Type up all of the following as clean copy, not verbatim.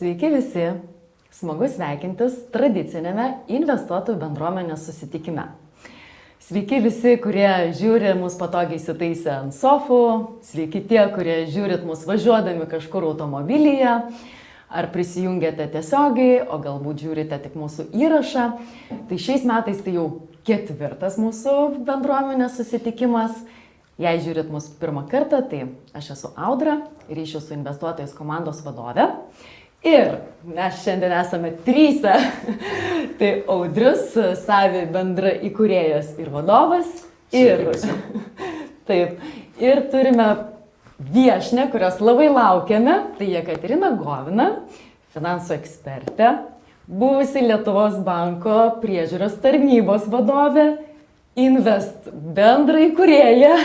Sveiki visi, smagu sveikintis tradicinėme investuotojų bendruomenės susitikime. Sveiki visi, kurie žiūri mus patogiai įsitaisę ant sofų, sveiki tie, kurie žiūrit mus važiuodami kažkur automobilyje, ar prisijungėte tiesiogiai, o galbūt žiūrite tik mūsų įrašą. Tai šiais metais tai jau 4. mūsų bendruomenės susitikimas. Jei žiūrit mus pirmą kartą, tai aš esu Audra, ryšių su investuotojais komandos vadovė. Ir mes šiandien esame 3. Tai Audrius, Savi bendra įkūrėjas ir vadovas. Taip, ir turime viešnią, kurios labai laukiame, tai Jekaterina Govina, finansų ekspertė, buvusi Lietuvos banko priežiūros tarnybos vadovė, Invest bendra įkūrėja.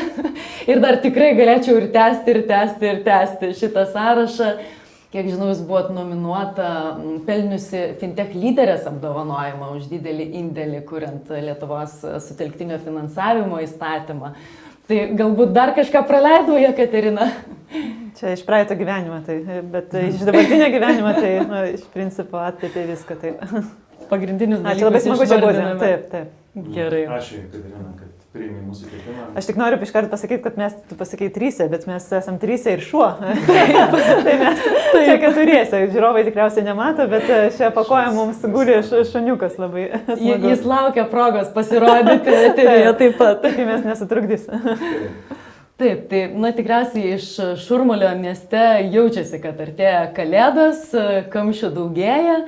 Ir dar tikrai galėčiau ir tęsti šitą sąrašą. Kiek žinau, jūs buvot nominuota pelniusi Fintech lyderės apdovanojimą už didelį indėlį, kuriant Lietuvos sutelktinio finansavimo įstatymą. Tai galbūt dar kažką praleidau, Jekaterina? Čia iš praeito gyvenimo, tai, bet iš dabartinio gyvenimo, tai iš principo atkreipė viską. Tai. Pagrindinius dalykus. Ačiū, labai smagu čia būti. Taip. Gerai. Ačiū, Jekaterina, kad priėmė mūsų kvietimą. Aš tik noriu iškart pasakyti, kad tu pasakei 3, bet mes esam 3 ir šuo. Tai mes čia 4. Žiūrovai tikriausiai nemato, bet čia pakoja mums guli šuniukas labai smagus. Jis laukia progos pasirodyti eteryje taip pat. Tikimės nesutrukdys. Taip, tai tikriausiai iš šurmulio mieste jaučiasi, kad artėja Kalėdos, kamščių daugėja.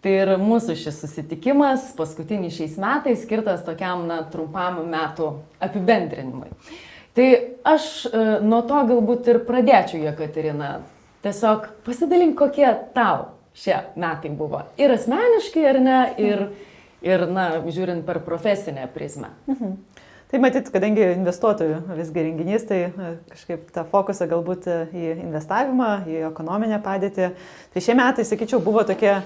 Tai ir mūsų šis susitikimas, paskutinis šiais metais, skirtas tokiam trumpam metų apibendrinimui. Tai aš nuo to galbūt ir pradėčiau, Jekaterina. Tiesiog pasidalink, kokie tau šie metai buvo. Ir asmeniškai, ar ne, ir žiūrint per profesinę prizmę. Tai matyt, kadangi investuotojų visgi renginys, tai kažkaip tą fokusą galbūt į investavimą, į ekonominę padėtį. Tai šie metai, sakyčiau, buvo tokie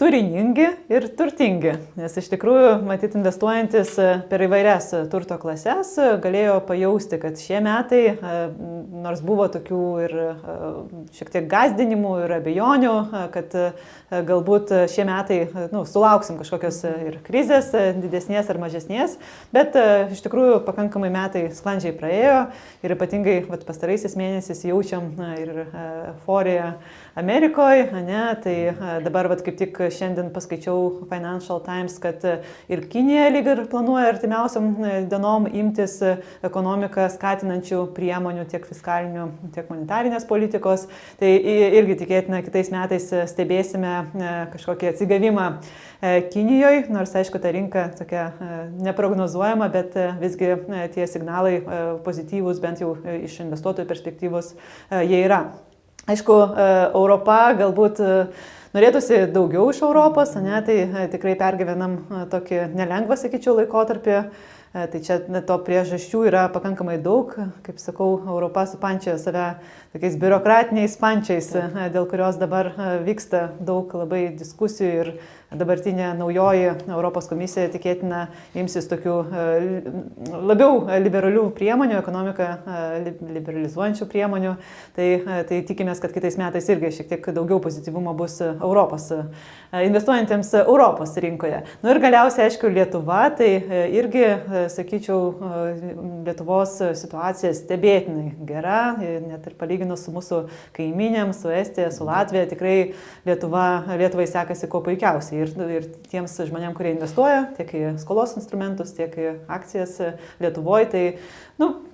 turiningi ir turtingi, nes iš tikrųjų, matyt, investuojantis per įvairias turto klases, galėjo pajausti, kad šie metai, nors buvo tokių ir šiek tiek gąsdinimų ir abejonių, kad galbūt šie metai sulauksim kažkokios ir krizės, didesnės ar mažesnės, bet iš tikrųjų pakankamai metai sklandžiai praėjo ir ypatingai pastaraisiais mėnesiais jaučiam ir euforiją Amerikoje, tai dabar kaip tik šiandien paskaičiau Financial Times, kad ir Kinija lyg ir planuoja artimiausiam dienom imtis ekonomiką skatinančių priemonių tiek fiskalinių, tiek monetarinės politikos. Tai irgi tikėtina kitais metais stebėsime kažkokį atsigavimą Kinijoje, nors aišku, ta rinka tokia neprognozuojama, bet visgi tie signalai pozityvūs, bent jau iš investuotojų perspektyvos, jie yra. Aišku, Europa galbūt norėtųsi daugiau iš Europos, tai tikrai pergyvenam tokį nelengvą, sakyčiau, laikotarpį. Tai čia to priežasčių yra pakankamai daug. Kaip sakau, Europa supančia save tokiais biurokratiniais pančiais, dėl kurios dabar vyksta daug labai diskusijų ir dabartinė naujoji Europos komisija tikėtina imsis tokių labiau liberalių priemonių, ekonomiką liberalizuojančių priemonių. Tai tikimės, kad kitais metais irgi šiek tiek daugiau pozityvumo bus Europos, investuojantiems Europos rinkoje. Ir galiausiai, aišku, Lietuva, tai irgi, sakyčiau, Lietuvos situacija stebėtinai gera, net ir palyginus su mūsų kaimynėm, su Estija, su Latvija, tikrai Lietuvai sekasi kuo puikiausiai. Ir tiems žmonėm, kurie investuoja tiek į skolos instrumentus, tiek į akcijas Lietuvoje, tai,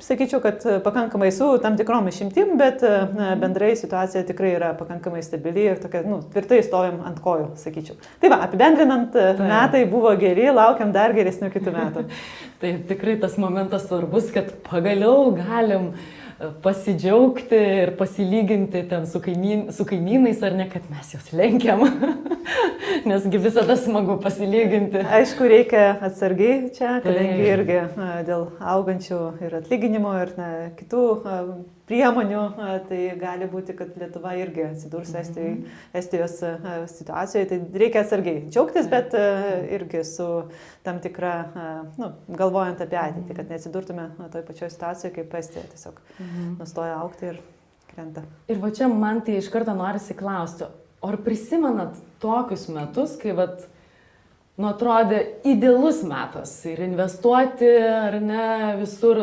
sakyčiau, kad pakankamai su tam tikrom išimtim, bet bendrai situacija tikrai yra pakankamai stabili ir tokia, tvirtai stovim ant kojų, sakyčiau. Tai apibendrinant, metai buvo geri, laukiam dar geresnių kitų metų. Tai tikrai tas momentas svarbus, kad pagaliau galim pasidžiaugti ir pasilyginti ten su kaimynais, ar ne, kad mes juos lenkiam, nesgi visada smagu pasilyginti. Aišku, reikia atsargiai čia, kadangi irgi dėl augančių ir atlyginimo ir kitų priemonių, tai gali būti, kad Lietuva irgi atsidurs Estijos situacijoje, tai reikia atsargiai džiaugtis, bet irgi su tam tikra, galvojant apie ateitį, kad neatsidurtume toj pačioj situacijoje kaip Estija, tiesiog nustoja augti ir krenta. Ir va čia man tai iš karto norisi klausti, ar prisimenat tokius metus, kai atrodė idealus metas ir investuoti, ar ne, visur,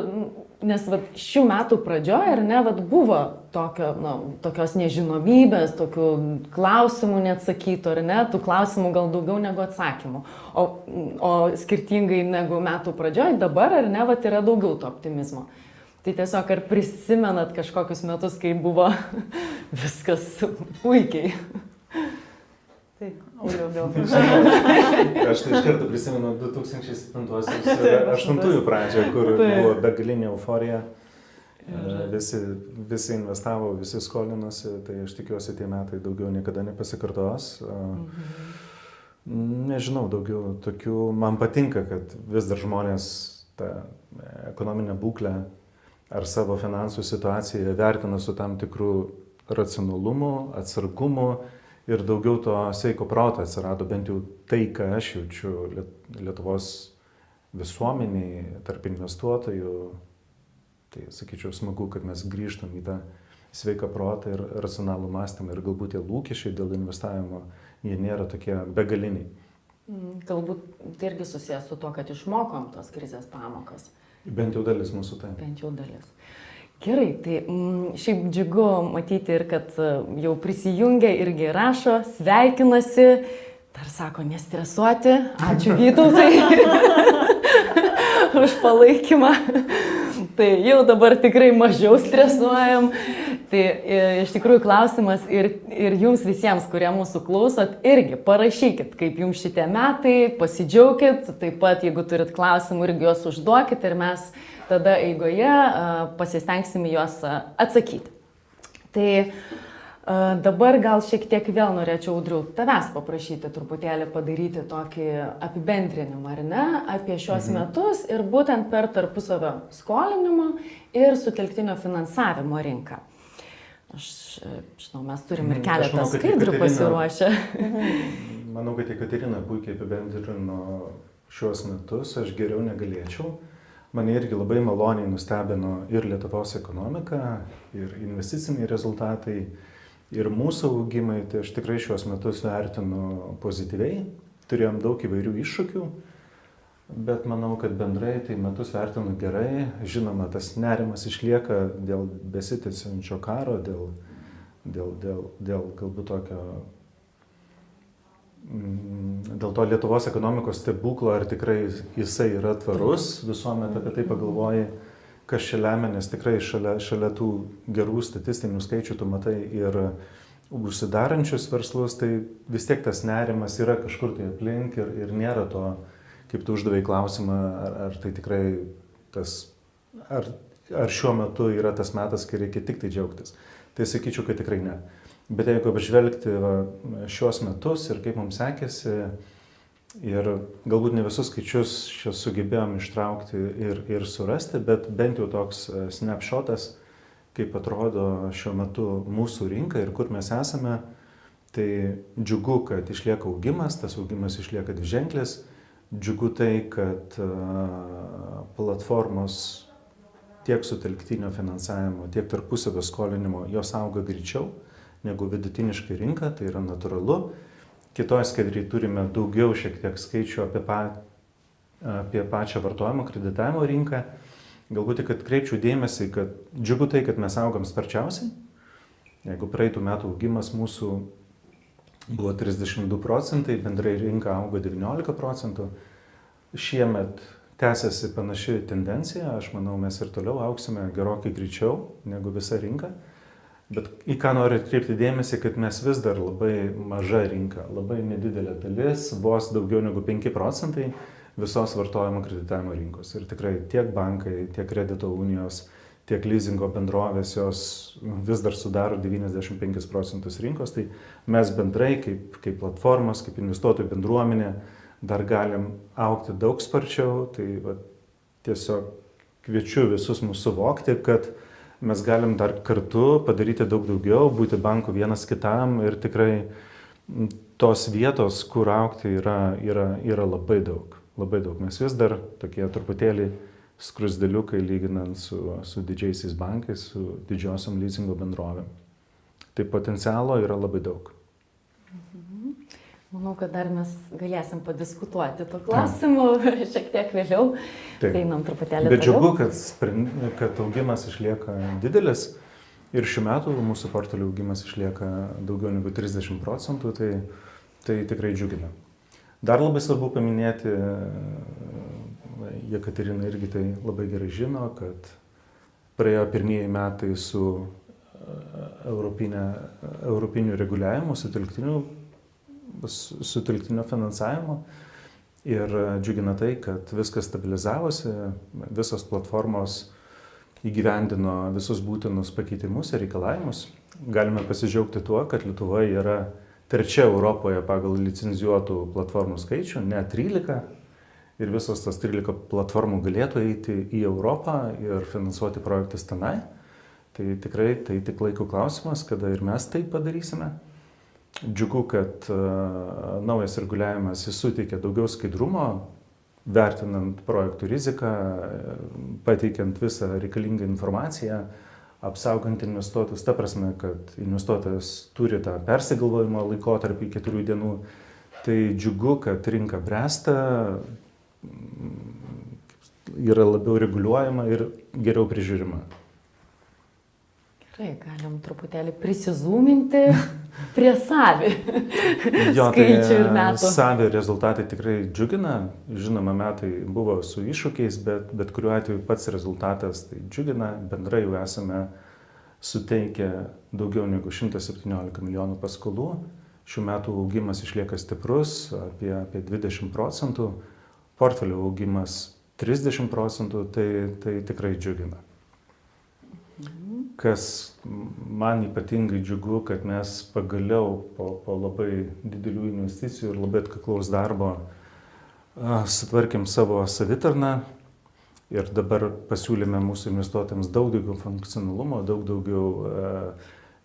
nes šių metų pradžioje, ar ne, buvo tokios nežinomybės, tokių klausimų neatsakytų, ar ne, tų klausimų gal daugiau negu atsakymų. O skirtingai negu metų pradžioje, dabar, ar ne, yra daugiau to optimizmo. Tai tiesiog, ar prisimenat kažkokius metus, kai buvo viskas puikiai? Tai, Audriau, gal. Aš tai iš karto prisimenu 2007-2008 pradžią, kur buvo begalinė euforija. Visi investavo, visi skolinosi, tai aš tikiuosi, tie metai daugiau niekada nepasikartos. Nežinau, daugiau tokių, man patinka, kad vis dar žmonės tą ekonominę būklę ar savo finansų situaciją vertina su tam tikrų racionalumu, atsargumu ir daugiau to sveiko proto atsirado, bent jau tai, ką aš jaučiu Lietuvos visuomeniai, tarp investuotojų. Tai sakyčiau, smagu, kad mes grįžtam į tą sveiką protą ir racionalų mąstymą ir galbūt tie lūkesčiai dėl investavimo, jie nėra tokie begaliniai. Galbūt tai irgi susijęs su to, kad išmokom tos krizės pamokas. Bent jau dalis mūsų tai. Bent jau dalis. Gerai, tai šiaip džiugu matyti ir kad jau prisijungia irgi rašo, sveikinasi, dar sako nestresuoti, ačiū Vytautai už palaikymą. Tai jau dabar tikrai mažiau stresuojam. Tai iš tikrųjų klausimas ir jums visiems, kurie mūsų klausot, irgi parašykit, kaip jums šitie metai, pasidžiaukit, taip pat jeigu turit klausimų, irgi juos užduokit ir mes tada eigoje pasistengsime juos atsakyti. Tai dabar gal šiek tiek vėl norėčiau, Audriau, tavęs paprašyti truputėlį padaryti tokį apibendrinimą, ar ne, apie šios metus ir būtent per tarpusavio skolinimo ir sutelktinio finansavimo rinką. Aš žinau, mes turim ir keletą skaidrų pasiruošę. Manau, kad Jekaterina puikiai apibendrino šios metus, aš geriau negalėčiau. Mane irgi labai maloniai nustebino ir Lietuvos ekonomika, ir investiciniai rezultatai, ir mūsų augimai. Tai aš tikrai šios metus vertinu pozityviai. Turėjom daug įvairių iššūkių, bet manau, kad bendrai tai metus vertinu gerai. Žinoma, tas nerimas išlieka dėl besitęsiančio karo, dėl galbūt tokio, dėl to Lietuvos ekonomikos stebuklo, ar tikrai jisai yra tvarus, visuomet apie tai pagalvoji, kas čia lemia, nes tikrai šalia tų gerų statistinių skaičių tu matai ir užsidarančius verslus, tai vis tiek tas nerimas yra kažkur tai aplink ir nėra to, kaip tu uždavai klausimą, ar tai tikrai ar šiuo metu yra tas metas, kai reikia tik tai džiaugtis. Tai sakyčiau, kad tikrai ne. Bet jeigu apžvelgti šios metus ir kaip mums sekėsi, ir galbūt ne visus skaičius čia sugebėjom ištraukti ir surasti, bet bent jau toks snapshotas, kaip atrodo šiuo metu mūsų rinka ir kur mes esame, tai džiugu, kad išlieka augimas, tas augimas išlieka dviženklis, džiugu tai, kad platformos tiek sutelktinio finansavimo, tiek tarpusavio skolinimo, jos auga greičiau negu vidutiniškai rinka, tai yra natūralu. Kitoje skaidrėje turime daugiau šiek tiek skaičių apie pačią vartojimo kreditavimo rinką. Galbūt tik atkreipčiau dėmesį, kad džiugu tai, kad mes augam sparčiausiai. Jeigu praeitų metų augimas mūsų buvo 32%, bendrai rinka augo 19%. Šiemet tęsiasi panaši tendencija, aš manau, mes ir toliau augsime gerokai greičiau negu visa rinka. Bet į ką noriu atkreipti dėmesį, kad mes vis dar labai maža rinka, labai nedidelė dalis, vos daugiau negu 5% visos vartojimo kreditavimo rinkos. Ir tikrai tiek bankai, tiek kredito unijos, tiek leasingo bendrovės, jos vis dar sudaro 95% rinkos. Tai mes bendrai kaip platformos, kaip investuotojų bendruomenė dar galim augti daug sparčiau. Tai tiesiog kviečiu visus mūsų suvokti, kad mes galim dar kartu padaryti daug daugiau, būti banku vienas kitam ir tikrai tos vietos, kur augti yra labai daug. Labai daug. Mes vis dar tokie truputėlį skrusdėliukai lyginant su didžiaisiais bankais, su didžiosiom leasingo bendrovėm. Tai potencialo yra labai daug. Manau, kad dar mes galėsim padiskutuoti to klausimu šiek tiek vėliau. Taip. Einam truputėlį Bet džiugu, toliau. kad augimas išlieka didelis ir šių metų mūsų portfelio augimas išlieka daugiau negu 30%, tai tikrai džiugina. Dar labai svarbu paminėti, Jekaterina irgi tai labai gerai žino, kad praėjo pirmieji metai su europiniu reguliavimu, sutelktinio finansavimo ir džiugina tai, kad viskas stabilizavosi, visos platformos įgyvendino visus būtinus pakeitimus ir reikalavimus. Galime pasidžiaugti tuo, kad Lietuva yra trečia Europoje pagal licenzijuotų platformų skaičių, ne 13. Ir visos tas 13 platformų galėtų eiti į Europą ir finansuoti projektus tenai. Tai tikrai tai tik laiko klausimas, kada ir mes tai padarysime. Džiugu, kad naujas reguliavimas suteikia daugiau skaidrumo, vertinant projektų riziką, pateikiant visą reikalingą informaciją, apsaugant investuotojus, ta prasme, kad investuotojas turi tą persigalvojimo laikotarpį 4 dienų. Tai džiugu, kad rinka bręsta, yra labiau reguliuojama ir geriau prižiūrima. Gerai, galim truputėlį prisizūminti prie savi skaičių ir metų. Savi rezultatai tikrai džiugina. Žinoma, metai buvo su iššūkiais, bet kuriuo atveju pats rezultatas tai džiugina. Bendrai jau esame suteikę daugiau negu 117 milijonų paskolų. Šių metų augimas išlieka stiprus, apie 20%. Portfelio augimas 30%, tai tikrai džiugina. Kas man ypatingai džiugu, kad mes pagaliau po labai didelių investicijų ir labai atkaklaus darbo sutvarkėm savo savitarną ir dabar pasiūlėme mūsų investuotojams daug daugiau funkcionalumo, daug daugiau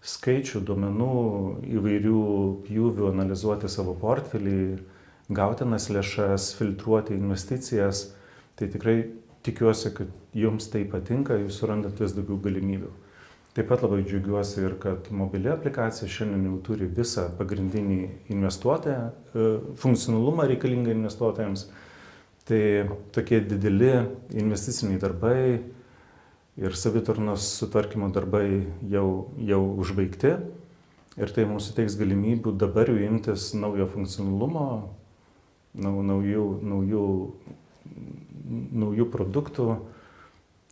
skaičių, duomenų, įvairių pjūvių, analizuoti savo portfelį, gautinas lėšas, filtruoti investicijas. Tai tikrai tikiuosi, kad jums tai patinka, jūs surandat vis daugiau galimybių. Taip pat labai džiaugiuosi ir kad mobili aplikacija šiandien jau turi visą pagrindinį investuotoją, funkcionalumą reikalingą investuotojams. Tai tokie dideli investiciniai darbai ir savitarnos sutvarkymo darbai jau užbaigti. Ir tai mums suteiks galimybių dabar jau imtis naujo funkcionalumo, naujų produktų.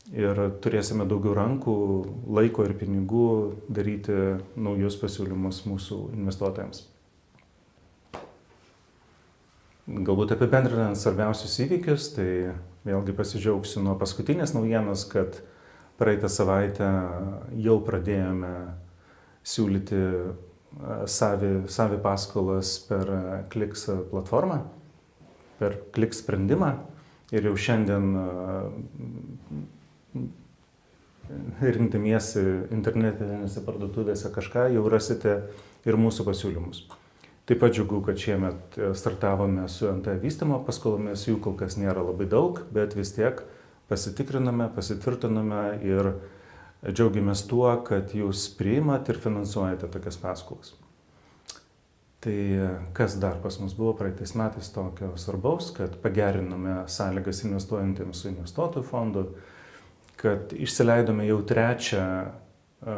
Ir turėsime daugiau rankų, laiko ir pinigų daryti naujus pasiūlymus mūsų investuotojams. Galbūt apibendrinant svarbiausius įvykius, tai vėlgi pasidžiaugsiu nuo paskutinės naujienos, kad praeitą savaitę jau pradėjome siūlyti savi paskolas per Kliks platformą, per Kliks sprendimą. Ir jau šiandien rinkdamiesi internetinėse parduotuvėse kažką, jau rasite ir mūsų pasiūlymus. Taip pat džiugu, kad šiemet startavome su NT vystymo paskolomis, jų kol kas nėra labai daug, bet vis tiek pasitikriname, pasitvirtiname ir džiaugiamės tuo, kad jūs priimat ir finansuojate tokias paskolas. Tai kas dar pas mus buvo praeitais metais tokio svarbaus, kad pagerinome sąlygas investuojantiems su investuotojų fondu, kad išsileidome jau trečią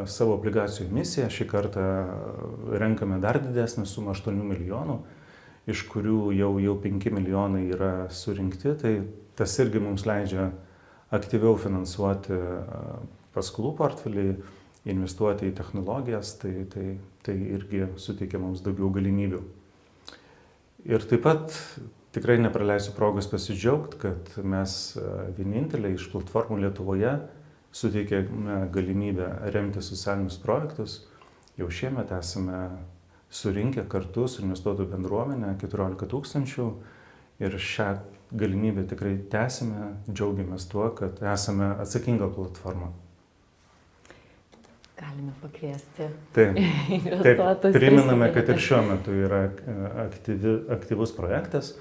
savo obligacijų emisiją, šį kartą renkame dar didesnę sumą 8 milijonų, iš kurių jau 5 milijonai yra surinkti, tai tas irgi mums leidžia aktyviau finansuoti paskolų portfelį, investuoti į technologijas, tai irgi suteikia mums daugiau galimybių. Ir taip pat tikrai nepraleisiu progos pasidžiaugti, kad mes vieninteliai iš platformų Lietuvoje suteikėme galimybę remti socialinius projektus. Jau šiemet esame surinkę kartu su investuotojų bendruomenė 14 000 ir šią galimybę tikrai tęsime, džiaugiamės tuo, kad esame atsakinga platforma. Galime pakviesti. Taip, priminame, kad ir šiuo metu yra aktyvus projektas.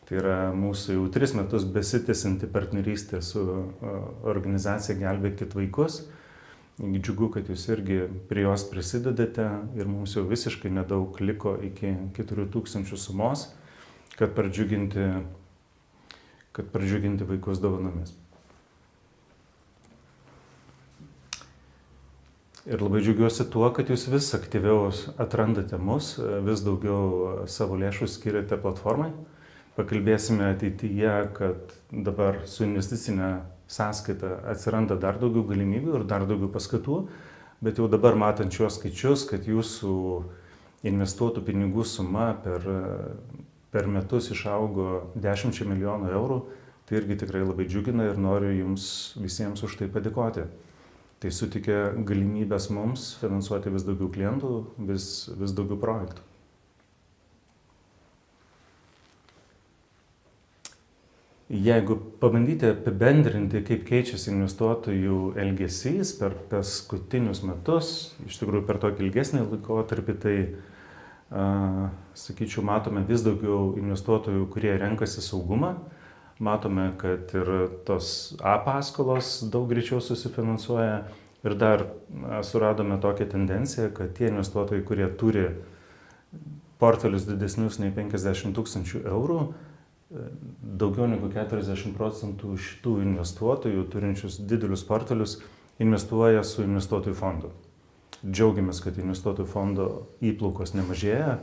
Tai yra mūsų jau 3 metus besitęsianti partnerystė su organizacija Gelbėkit vaikus. Džiugu, kad jūs irgi prie jos prisidedate ir mums jau visiškai nedaug liko iki 4000 sumos, kad pradžiuginti vaikus dovanomis. Ir labai džiaugiuosi tuo, kad jūs vis aktyviau atrandate mus, vis daugiau savo lėšų skiriate platformai. Pakalbėsime ateityje, kad dabar su investicinė sąskaita atsiranda dar daugiau galimybių ir dar daugiau paskatų, bet jau dabar matant šios skaičius, kad jūsų investuotų pinigų suma per metus išaugo 10 milijonų eurų, tai irgi tikrai labai džiugina ir noriu jums visiems už tai padėkoti. Tai suteikia galimybės mums finansuoti vis daugiau klientų, vis daugiau projektų. Jeigu pabandyti apibendrinti, kaip keičiasi investuotojų elgesys per paskutinius metus, iš tikrųjų per tokį ilgesnį laikotarpį, tai, sakyčiau, matome vis daugiau investuotojų, kurie renkasi saugumą. Matome, kad ir tos A paskolos daug greičiau susifinansuoja ir dar suradome tokią tendenciją, kad tie investuotojai, kurie turi portfelius didesnius nei 50 000 eurų, daugiau negu 40% šitų investuotojų, turinčius didelius portfelius, investuoja su investuotojų fondu. Džiaugiamės, kad investuotojų fondo įplaukos nemažėja,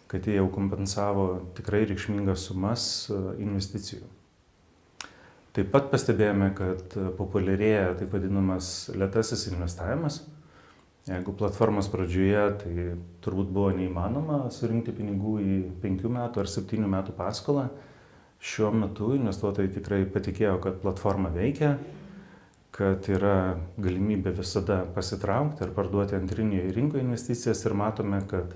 kad jie jau kompensavo tikrai reikšmingas sumas investicijų. Taip pat pastebėjome, kad populiarėja taip vadinamas lėtasis investavimas. Jeigu platformos pradžioje, tai turbūt buvo neįmanoma surinkti pinigų į 5 metų ar 7 metų paskolą. Šiuo metu investuotojai tikrai patikėjo, kad platforma veikia, kad yra galimybė visada pasitraukti ar parduoti antrinėje rinkoje investicijas ir matome, kad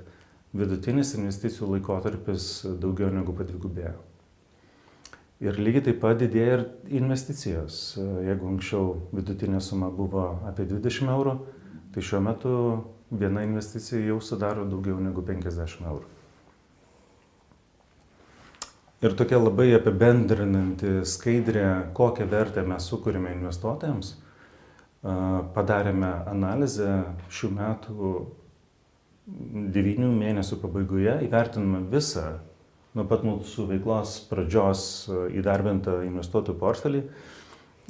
vidutinis investicijų laikotarpis daugiau negu padvigubėjo. Ir lygiai taip pat didėja ir investicijos. Jeigu anksčiau vidutinė suma buvo apie 20 eurų, tai šiuo metu viena investicija jau sudaro daugiau negu 50 eurų. Ir tokia labai apibendrinanti skaidrė, kokią vertę mes sukūrėme investuotojams. Padarėme analizę šių metų 9 mėnesių pabaigoje, įvertinome visą nuo pat mūsų veiklos pradžios įdarbintą investuotojų portfelį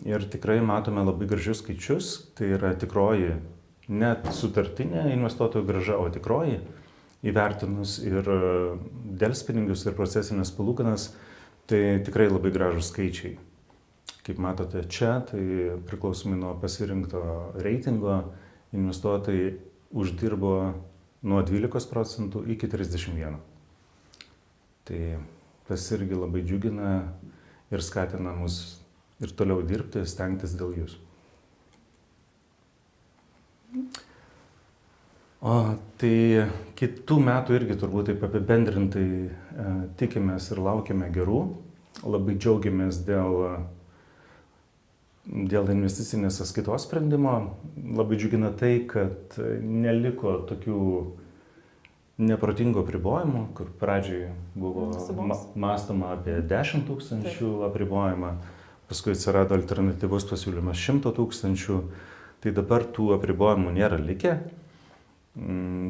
ir tikrai matome labai gražius skaičius. Tai yra tikroji, net sutartinė investuotojų grąža, o tikroji, įvertinus ir delspinigius ir procesinės palūkanas, tai tikrai labai gražūs skaičiai. Kaip matote čia, tai priklausomai nuo pasirinkto reitingo, investuotojai uždirbo nuo 12% iki 31%. Tai tas irgi labai džiugina ir skatina mus ir toliau dirbti, stengtis dėl jūsų. O tai kitų metų irgi turbūt taip apibendrintai tikimės ir laukiame gerų. Labai džiaugiamės dėl investicinės sąskaitos sprendimo. Labai džiugina tai, kad neliko tokių neprotingo apribojimų, kur pradžiai buvo mąstoma apie 10 000 apribojimą, paskui atsirado alternatyvus pasiūlymas 100 000, tai dabar tų apribojimų nėra likę.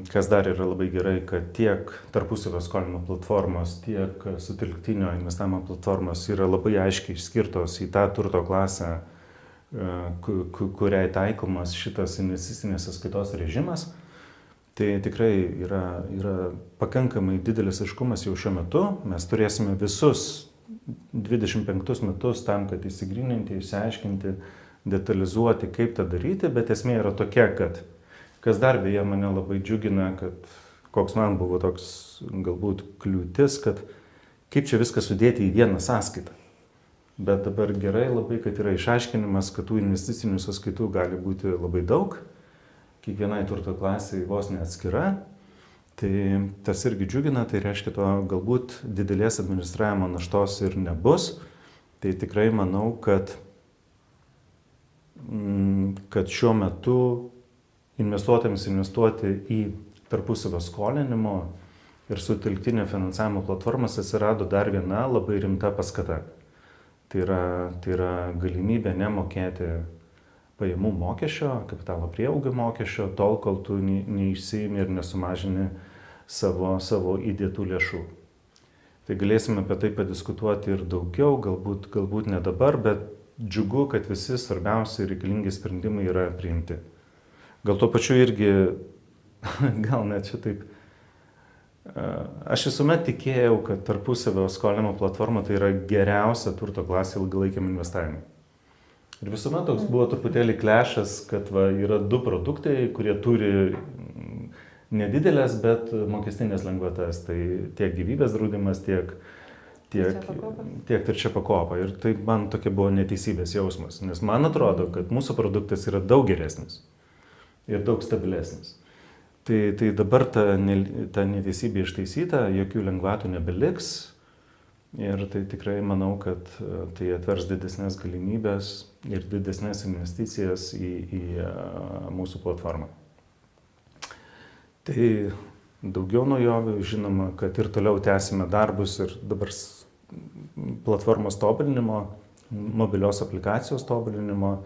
Kas dar yra labai gerai, kad tiek tarpusavio skolinimo platformos, tiek sutelktinio investavimo platformos yra labai aiškiai išskirtos į tą turto klasę, kuriai taikomas šitas investicinės sąskaitos režimas. Tai tikrai yra pakankamai didelis aiškumas jau šiuo metu. Mes turėsime visus 25 metus tam, kad įsigryninti, išsiaiškinti, detalizuoti, kaip tą daryti, bet esmė yra tokia, kad kas dar beje mane labai džiugina, kad koks man buvo toks galbūt kliūtis, kad kaip čia viską sudėti į vieną sąskaitą. Bet dabar gerai labai, kad yra išaiškinimas, kad tų investicinių sąskaitų gali būti labai daug. Kiekvienai turto klasiai vos neatskira, tai tas irgi džiugina, tai reiškia to galbūt didelės administravimo naštos ir nebus. Tai tikrai manau, kad šiuo metu investuotojams investuoti į tarpusavio skolinimo ir sutelktinio finansavimo platformas atsirado dar viena labai rimta paskata. Tai yra galimybė nemokėti pajamų mokesčio, kapitalo prieaugio mokesčio, tol, kol tu neišsiimi ir nesumažini savo įdėtų lėšų. Tai galėsime apie tai padiskutuoti ir daugiau, galbūt ne dabar, bet džiugu, kad visi svarbiausi reikalingi sprendimai yra priimti. Gal tuo pačiu irgi, gal net šitaip, aš visuomet tikėjau, kad tarpusavio skolinimo platforma tai yra geriausia turto klasė ilgalaikiam investavimui. Ir visuomet toks buvo truputėlį klešas, kad yra du produktai, kurie turi nedidelės, bet mokestinės lengvatas. Tai tiek gyvybės draudimas, tiek trečia pakopa. Ir tai man tokia buvo neteisybės jausmas, nes man atrodo, kad mūsų produktas yra daug geresnis ir daug stabilesnis. Tai dabar ta neteisybė ištaisyta, jokių lengvatų nebeliks ir tai tikrai manau, kad tai atvers didesnės galimybės ir didesnės investicijas į mūsų platformą. Tai daugiau naujovių, žinoma, kad ir toliau tęsime darbus ir dabar platformos tobulinimo, mobilios aplikacijos tobulinimo.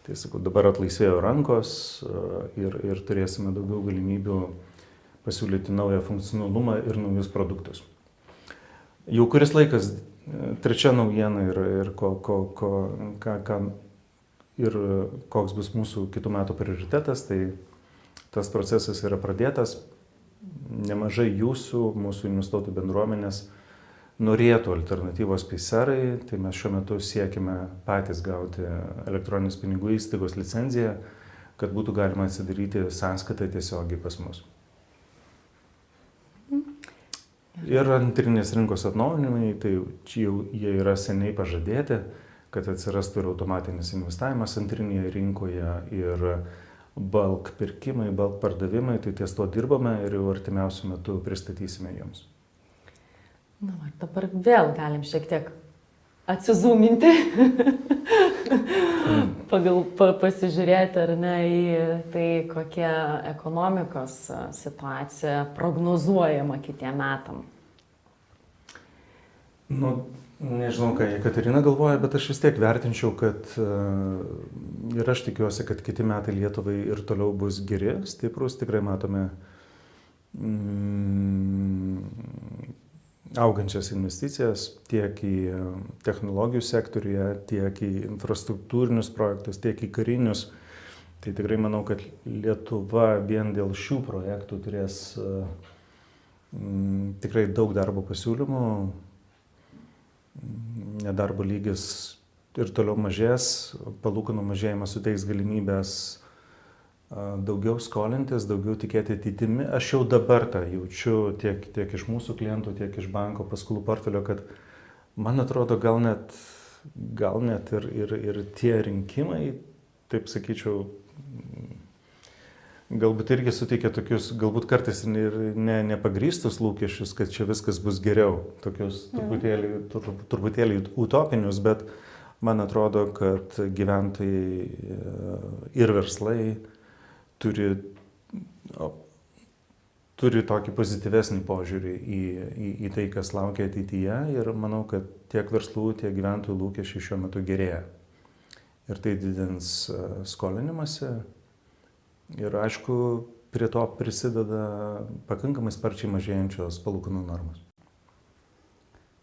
Tai sakau, dabar atlaisvėjo rankos ir turėsime daugiau galimybių pasiūlyti naują funkcionalumą ir naujus produktus. Jau kuris laikas, trečia naujiena ir koks bus mūsų kitų metų prioritetas, tai tas procesas yra pradėtas. Nemažai mūsų investuotojų bendruomenės norėtų alternatyvos Payserai, tai mes šiuo metu siekime patys gauti elektroninės pinigų įstaigos licenciją, kad būtų galima atsidaryti sąskaitą tiesiogiai pas mus. Ir antrinės rinkos atnaujinimai, tai jau jie yra seniai pažadėti, kad atsirastų ir automatinis investavimas antrinėje rinkoje ir bulk pirkimai, bulk pardavimai, tai ties to dirbame ir jau artimiausiu metu pristatysime jums. Dabar vėl galim šiek tiek atsizūminti, pasižiūrėti ar ne į tai, kokia ekonomikos situacija prognozuojama kitiem metam. Nežinau, ką Jekaterina galvoja, bet aš vis tiek vertinčiau, kad ir aš tikiuosi, kad kiti metai Lietuvai ir toliau bus geri, stiprus. Tikrai matome augančias investicijas tiek į technologijų sektoriuje, tiek į infrastruktūrinius projektus, tiek į karinius. Tai tikrai manau, kad Lietuva vien dėl šių projektų turės tikrai daug darbo pasiūlymų. Nedarbo lygis ir toliau mažės, palūkanų mažėjimas suteiks galimybės daugiau skolintis, daugiau tikėti ateitimi. Aš jau dabar tą jaučiu tiek iš mūsų klientų, tiek iš banko paskolų portfelio, kad man atrodo gal net ir tie rinkimai, taip sakyčiau, galbūt irgi suteikia tokius, galbūt kartais ir nepagrįstus lūkesčius, kad čia viskas bus geriau, tokius truputėlį utopinius, bet man atrodo, kad gyventojai ir verslai turi tokį pozityvesnį požiūrį į tai, kas laukia ateityje ir manau, kad tiek verslų, tiek gyventojų lūkesčiai šiuo metu gerėja. Ir tai didins skolinimąsi. Ir aišku, prie to prisideda pakankamai sparčiai mažėjančios palūkanų normos.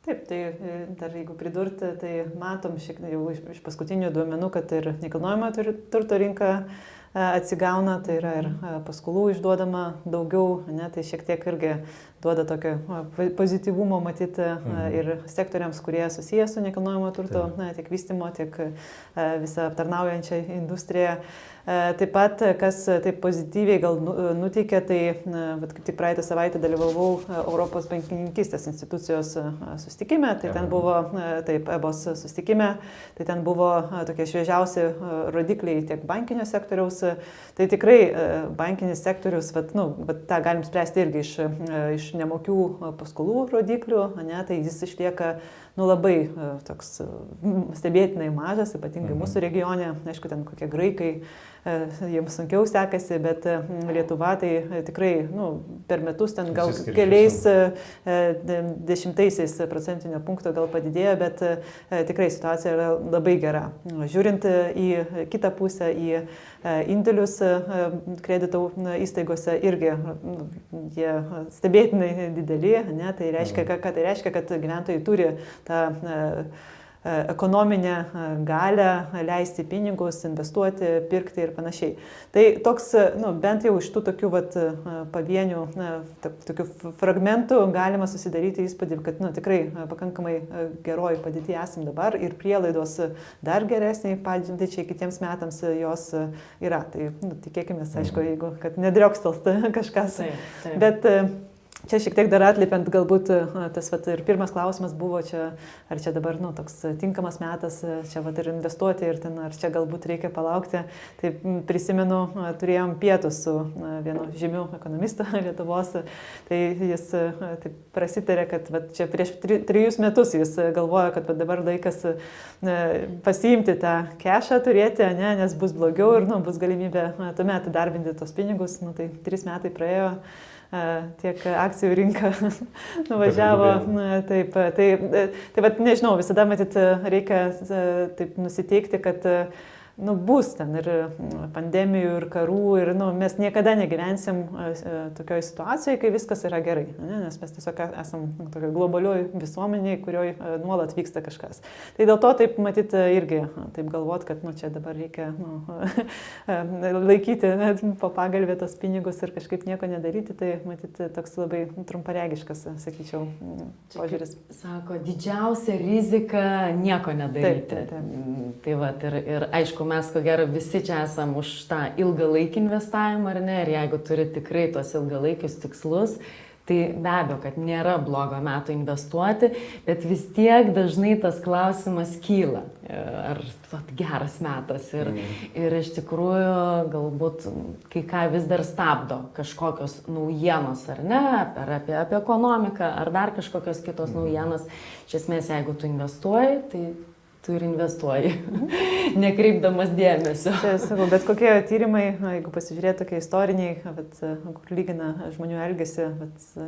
Taip, tai dar jeigu pridurti, tai matom jau iš paskutinių duomenų, kad ir nekilnojamo turto rinka atsigauna, tai yra ir paskolų išduodama daugiau, tai šiek tiek irgi duoda tokio pozityvumo matyti ir sektoriams, kurie susijęs su nekilnojamo turto, tiek vystymo, tiek visą aptarnaujančią industriją. Taip pat, kas taip pozityviai gal nuteikė, tai kaip tik praeitą savaitę dalyvavau Europos bankininkystės institucijos susitikime, tai ten buvo, EBOS susitikime, tai ten buvo tokie šviežiausi rodikliai tiek bankinio sektoriaus, tai tikrai bankinis sektorius, tą galim spręsti irgi iš nemokių paskolų rodiklių, ne, tai jis išlieka labai toks stebėtinai mažas, ypatingai mūsų regione, aišku, ten kokie graikai, jiems sunkiau sekasi, bet Lietuva tai tikrai per metus ten gal keliais dešimtaisiais procentinio punkto gal padidėjo, bet tikrai situacija yra labai gera. Žiūrint į kitą pusę, į indėlius kredito įstaigose irgi jie stebėtinai dideli, ne? Tai reiškia, tai reiškia, kad gyventojai turi tą ekonominę galę leisti pinigus, investuoti, pirkti ir panašiai. Tai toks, bent jau iš tų tokių pavienių, tokių fragmentų galima susidaryti įspūdį, kad tikrai pakankamai geroji padėtį esam dabar ir prielaidos dar geresniai padėčiai kitiems metams jos yra. Tai tikėkime, aišku, jeigu kad nedriokstels kažkas. Taip. Bet čia šiek tiek dar atlipiant, galbūt tas ir pirmas klausimas buvo, ar čia dabar toks tinkamas metas čia ir investuoti ir ten, ar čia galbūt reikia palaukti. Tai prisimenu, turėjom pietus su vienu žymiu ekonomistu Lietuvos, tai jis taip prasitarė, kad čia prieš 3 metus jis galvoja, kad dabar laikas pasiimti tą kešą turėti, ne, nes bus blogiau ir bus galimybė tuomet darbinti tos pinigus. Tai 3 metai praėjo. Tiek akcijų rinka nuvažiavo. Tai nežinau, visada matyt reikia taip nusiteikti, kad bus ten ir pandemijų, ir karų, ir mes niekada negyvensim tokioje situacijoje, kai viskas yra gerai, ne? Nes mes tiesiog esam tokioje globalioje visuomenėje, kurioje nuolat vyksta kažkas. Tai dėl to taip matyt irgi taip galvot, kad čia dabar reikia laikyti po pagalvę tos pinigus ir kažkaip nieko nedaryti, tai matyt toks labai trumparegiškas, sakyčiau, požiūris. Sako, didžiausia rizika nieko nedaryti. Taip. Tai ir aišku, mes ko gero visi čia esam už tą ilgalaikį investavimą, ar ne? Ir jeigu turi tikrai tos ilgalaikius tikslus, tai be abejo, kad nėra blogo meto investuoti, bet vis tiek dažnai tas klausimas kyla, ar geras metas. Ir iš tikrųjų galbūt kai ką vis dar stabdo kažkokios naujienos, ar ne, ar apie ekonomiką, ar dar kažkokios kitos naujienos. Iš esmės, jeigu tu investuoji, tai tu ir investuoji, nekreipdamas dėmesio. Čia sakau, bet kokie tyrimai, jeigu pasižiūrėtų tokie istoriniai, kur lygina žmonių elgesį,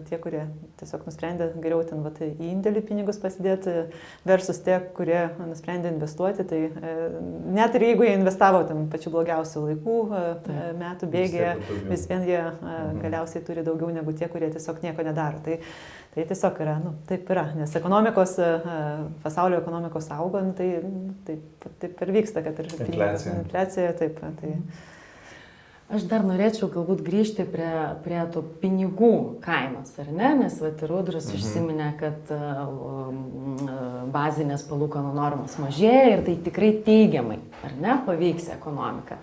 tie, kurie tiesiog nusprendė geriau ten į indėlį pinigus pasidėti, versus tie, kurie nusprendė investuoti, tai net ir jeigu jie investavo ten pačiu blogiausiu laikų, metų bėgėje, vis vien jie galiausiai turi daugiau negu tie, kurie tiesiog nieko nedaro. Tai tiesiog yra, taip yra, nes pasaulio ekonomikos auga, taip ir vyksta, kad ir infliacija, taip. Tai. Aš dar norėčiau galbūt grįžti prie tų pinigų kainos, ar ne? Nes ir Audrius užsiminė, kad bazinės palūkanų normos mažėja ir tai tikrai teigiamai, ar ne, paveiks ekonomiką.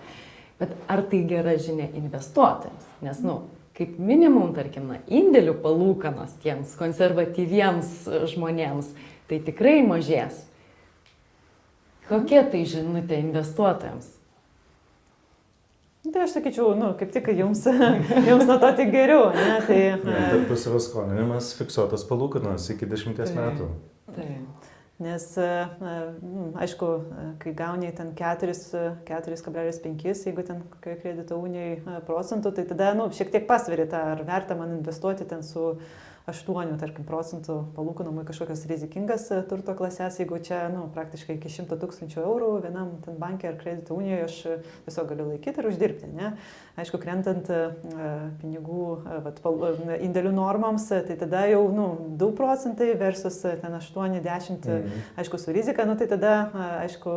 Bet ar tai gera žinia investuotojams? Nes, kaip minimum, tarkim, indėlių palūkanos tiems konservatyviems žmonėms, tai tikrai mažės. Kokia tai žinutė investuotojams? Tai aš sakyčiau, kaip tik jums nuo to tik geriau, ne? Tai tarpusavio skolinimas fiksuotas palūkanos iki 10 metų. Taip. Nes, aišku, kai gauni ten 4,5, jeigu ten kokioje kredito unijoje procentų, tai tada, šiek tiek pasveri tą, ar verta man investuoti ten su 8, tarkim, procentų palūkanų į kažkokias rizikingas turto klasės, jeigu čia, praktiškai iki 100 000 eurų vienam ten bankė ar kredito unijoje aš tiesiog galiu laikyti ir uždirbti, ne? Aišku, krentant pinigų indėlių normoms, tai tada jau 2 procentai versus ten 8-10, aišku, su rizika, tai tada, aišku,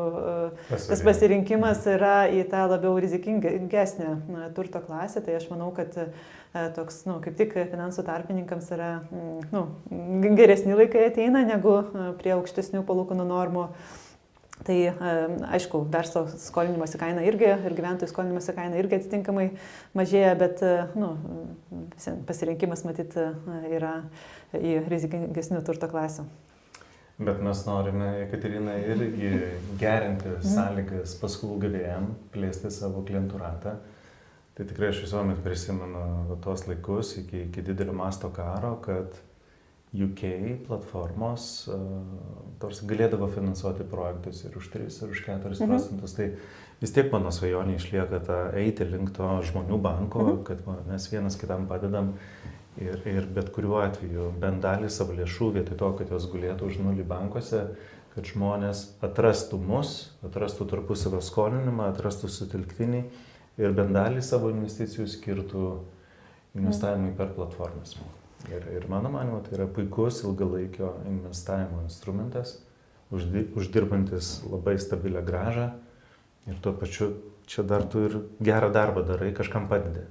tas pasirinkimas yra į tą labiau rizikingesnę turto klasę, tai aš manau, kad toks, kaip tik finansų tarpininkams yra, geresni laikai ateina negu prie aukštesnių palūkanų normų. Tai, aišku, verslo skolinimosi kaina irgi ir gyventojų skolinimosi kaina irgi atitinkamai mažėja, bet, pasirinkimas matyt yra į rizikingesnių turto klasę. Bet mes norime, Jekaterina, irgi gerinti sąlygas paskolų gavėjam, plėsti savo klientų ratą. Tai tikrai aš visuomet prisimenu tos laikus iki didelio masto karo, kad UK platformos galėdavo finansuoti projektus ir už 3, ir už 4 procentus. Tai vis tiek mano svajonė išlieka eiti link to žmonių banko, kad mes vienas kitam padedam ir bet kuriuo atveju bent dalį savo lėšų vietoj to, kad jos gulėtų už nulį bankuose, kad žmonės atrastų mus, atrastų tarpusavio skolinimą, atrastų sutelktinį ir bent dalį savo investicijų skirtų investavimui per platformas. Ir mano manimo, tai yra puikus ilgalaikio investavimo instrumentas, uždirbantis labai stabilią grąžą ir tuo pačiu čia dar tu ir gerą darbą darai, kažkam padedi.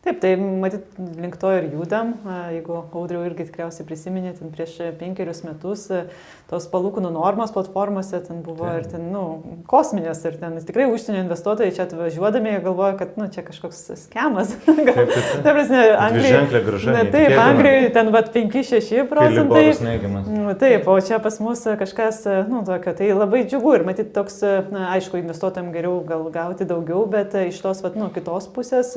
Taip, tai matyt, link to ir judam. Jeigu Audriau irgi tikriausiai prisiminė, ten prieš 5 metus tos palūkanų normos platformose ten buvo ir ten, kosminės ir ten tikrai užsienio investuotojai čia atvažiuodami galvoja, kad, čia kažkoks skemas. Taip, dviženklė grąža. Taip, Anglijai ten 5-6 procentai. Taip, o čia pas mus kažkas, tokio, tai labai džiugu ir matyt, toks, aišku, investuotojams geriau gal gauti daugiau, bet iš tos, kitos pusės,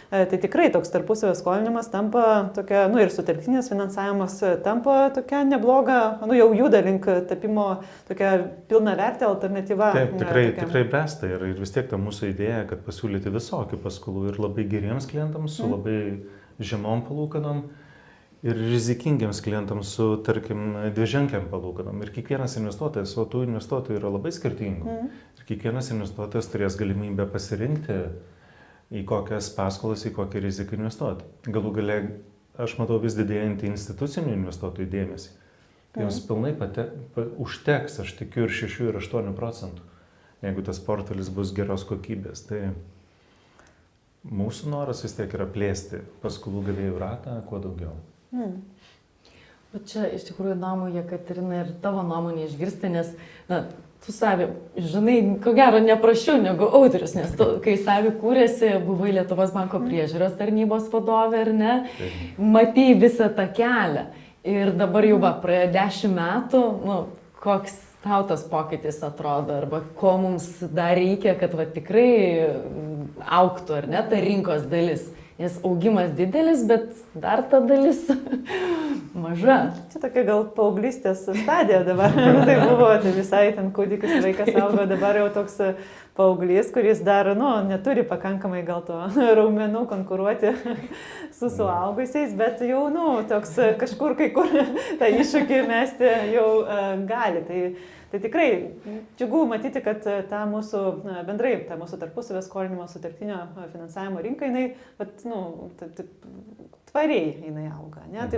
tai tikrai toks tarpusavio skolinimas tampa tokia, ir sutelktinis finansavimas tampa tokia nebloga, jau juda link tapimo tokia pilna vertė alternatyva. Taip, tikrai bręsta ir vis tiek ta mūsų idėja, kad pasiūlyti visokių paskolų ir labai geriems klientams su labai žemom palūkanom ir rizikingiams klientams su, tarkim, dviženkliam palūkanom. Ir kiekvienas investuotojas, o tų investuotojų yra labai skirtingų. Ir kiekvienas investuotojas turės galimybę pasirinkti, į kokias paskolas, į kokį riziką investuoti. Galų gale, aš matau vis didėjantį institucinių investuotojų dėmesį. Jiems pilnai užteks, aš tikiu, ir 6, ir 8 procentų, jeigu tas portfelis bus geros kokybės. Tai mūsų noras vis tiek yra plėsti paskolų gavėjų ratą kuo daugiau. O čia iš tikrųjų įdomu, Jekaterina, ir tavo nuomonė išgirsti, nes, tu savi, žinai, ko gero neprašiau negu Audrius, nes tu, kai savi kūrėsi, buvai Lietuvos banko priežiūros tarnybos vadovė, ar ne, matei visą tą kelią. Ir dabar jau praėjo 10 metų, koks tau tas pokytis atrodo, arba ko mums dar reikia, kad tikrai augtų, ar ne, ta rinkos dalis. Nes augimas didelis, bet dar ta dalis maža. Čia tokia gal paauglystės stadija dabar. Tai buvo, tai visai ten kūdikis vaikas augo, dabar jau toks paauglys, kuris dar, neturi pakankamai gal to raumenų konkuruoti su suaugusiais, bet jau, toks kažkur kai kur tą iššūkį mesti jau gali. Tai tikrai džiugu matyti, kad bendrai ta mūsų tarpusavio skolinimo sutelktinio finansavimo rinka, tvariai jinai auga. Ne? Tai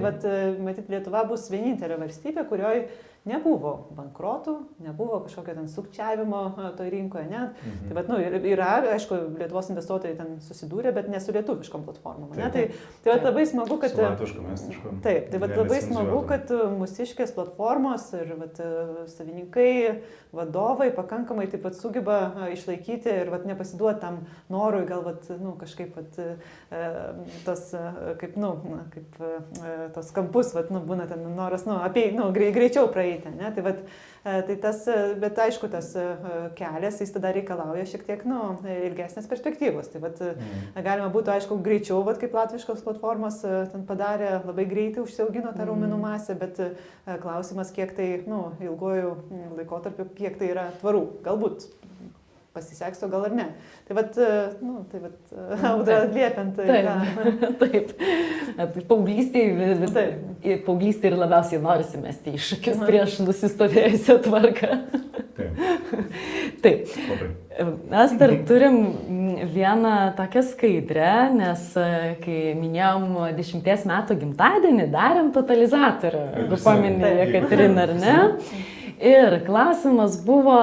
matyt, Lietuva bus vienintelė valstybė, kurioje nebuvo bankrotų, nebuvo kažkokio ten sukčiavimo toje rinkoje. Ne? Tai yra, aišku, Lietuvos investuotojai ten susidūrė, bet ne su lietuviškom platformom. Ne? Tai labai smagu, kad... Su latviškom, estiškom. Taip, tai labai smagu, kad mūsiškės platformos ir savininkai, vadovai pakankamai taip sugeba išlaikyti ir nepasiduoti tam norui, gal kažkaip tos, kaip tos kampus, būna ten noras, greičiau praeiti. Ne? Bet aišku, tas kelias, jis tada reikalauja šiek tiek ilgesnės perspektyvos. Tai galima būtų, aišku, greičiau, kaip latviškos platformos ten padarė, labai greitai užsiaugino tą raumenų masę, bet klausimas, kiek tai ilgojų laikotarpiu, kiek tai yra tvaru. Galbūt pasiseks, o gal ir ne. Audra atliepiant. Taip. Paauglystėje ir labiausiai norisi mesti iššūkius prieš nusistovėjusią tvarką. Taip. Mes dar turim vieną tokią skaidrę, nes kai minėjom 10 metų gimtadienį, darėm totalizatorių. Jeigu paminė Jekaterina, ar ne? Ir klausimas buvo,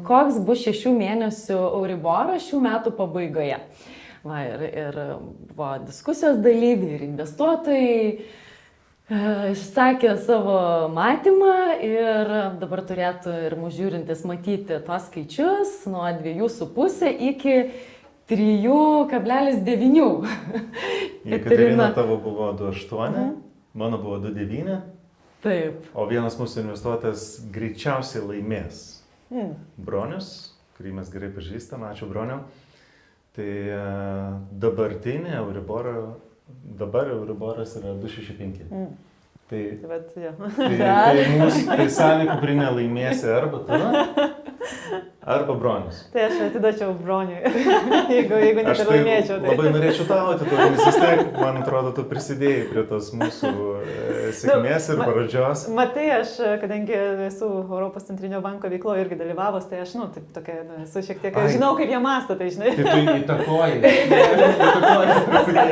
koks bus 6 mėnesių Euriboras šių metų pabaigoje. Ir buvo diskusijos dalyviai ir investuotojai išsakė savo matymą ir dabar turėtų ir mūsų žiūrintis matyti tos skaičius nuo 2,5 iki 3,9. Jekaterina, tavo buvo 2,8, mano buvo 2,9. Taip. O vienas mūsų investuotojas greičiausiai laimės. Bronius, kurį mes gerai pažįstame, ačiū Broniu. Tai dabartinė dabar Euriboras yra 265. Tai salė kuprinė laimėsi arba tu, arba Bronius. Tai aš atiduočiau Broniui, jeigu net ir laimėčiau. Tai labai norėčiau tau atiduoti, nes vis tiek, man atrodo, tu prisidėjai prie tos mūsų sėkmės ir pradžios. Matai, aš, kadangi esu Europos centrinio banko veikloje irgi dalyvavus, tai aš, taip tokia, esu šiek tiek, žinau, kaip jie mąsto, tai žinai. Tai tu įtakoji.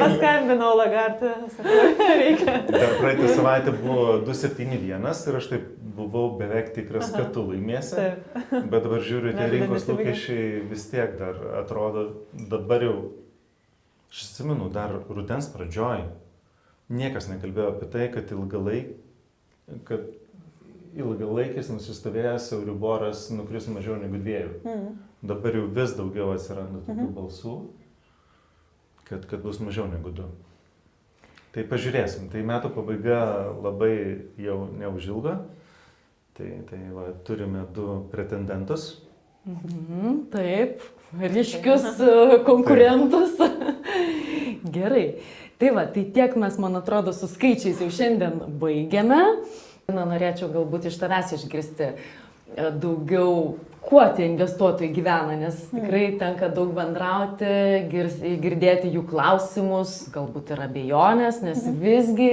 Paskambinau Lagarde, sakau, reikia. Dar praeitą savaitę buvo 271 ir aš taip buvau beveik tikras, kad tu laimėsi. Bet dabar žiūriu, tie rinkos lūkesčiai vis tiek dar atrodo, dabar jau, aš atsimenu, dar rudens pradžioj, niekas nekalbėjo apie tai, kad ilgalaikis nusistovėjęs Euriboras nukris mažiau negu 2. Dabar jau vis daugiau atsiranda tokių balsų, kad bus mažiau negu 2. Tai pažiūrėsim, tai metų pabaiga labai jau neužilga, tai va, turime 2 pretendentus. Taip, ryškius konkurentus. Gerai, tai va, tai tiek mes, man atrodo, su skaičiais jau šiandien baigiame. Norėčiau galbūt iš tavęs išgirsti daugiau, kuo tie investuotojai gyvena, nes tikrai tenka daug bendrauti, girdėti jų klausimus, galbūt ir abejonės, nes visgi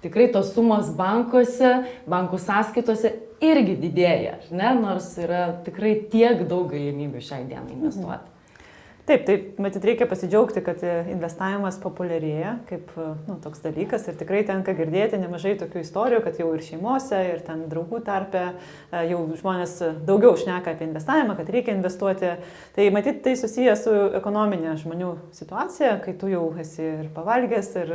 tikrai tos sumos bankuose, bankų sąskaitose irgi didėja, ne? Nors yra tikrai tiek daug galimybių šiai dienai investuoti. Taip, matyt, reikia pasidžiaugti, kad investavimas populiarėja kaip toks dalykas ir tikrai tenka girdėti nemažai tokių istorijų, kad jau ir šeimose, ir ten draugų tarpe jau žmonės daugiau šneka apie investavimą, kad reikia investuoti. Tai matyt, tai susijęs su ekonominė žmonių situacija, kai tu jau esi ir pavalgęs, ir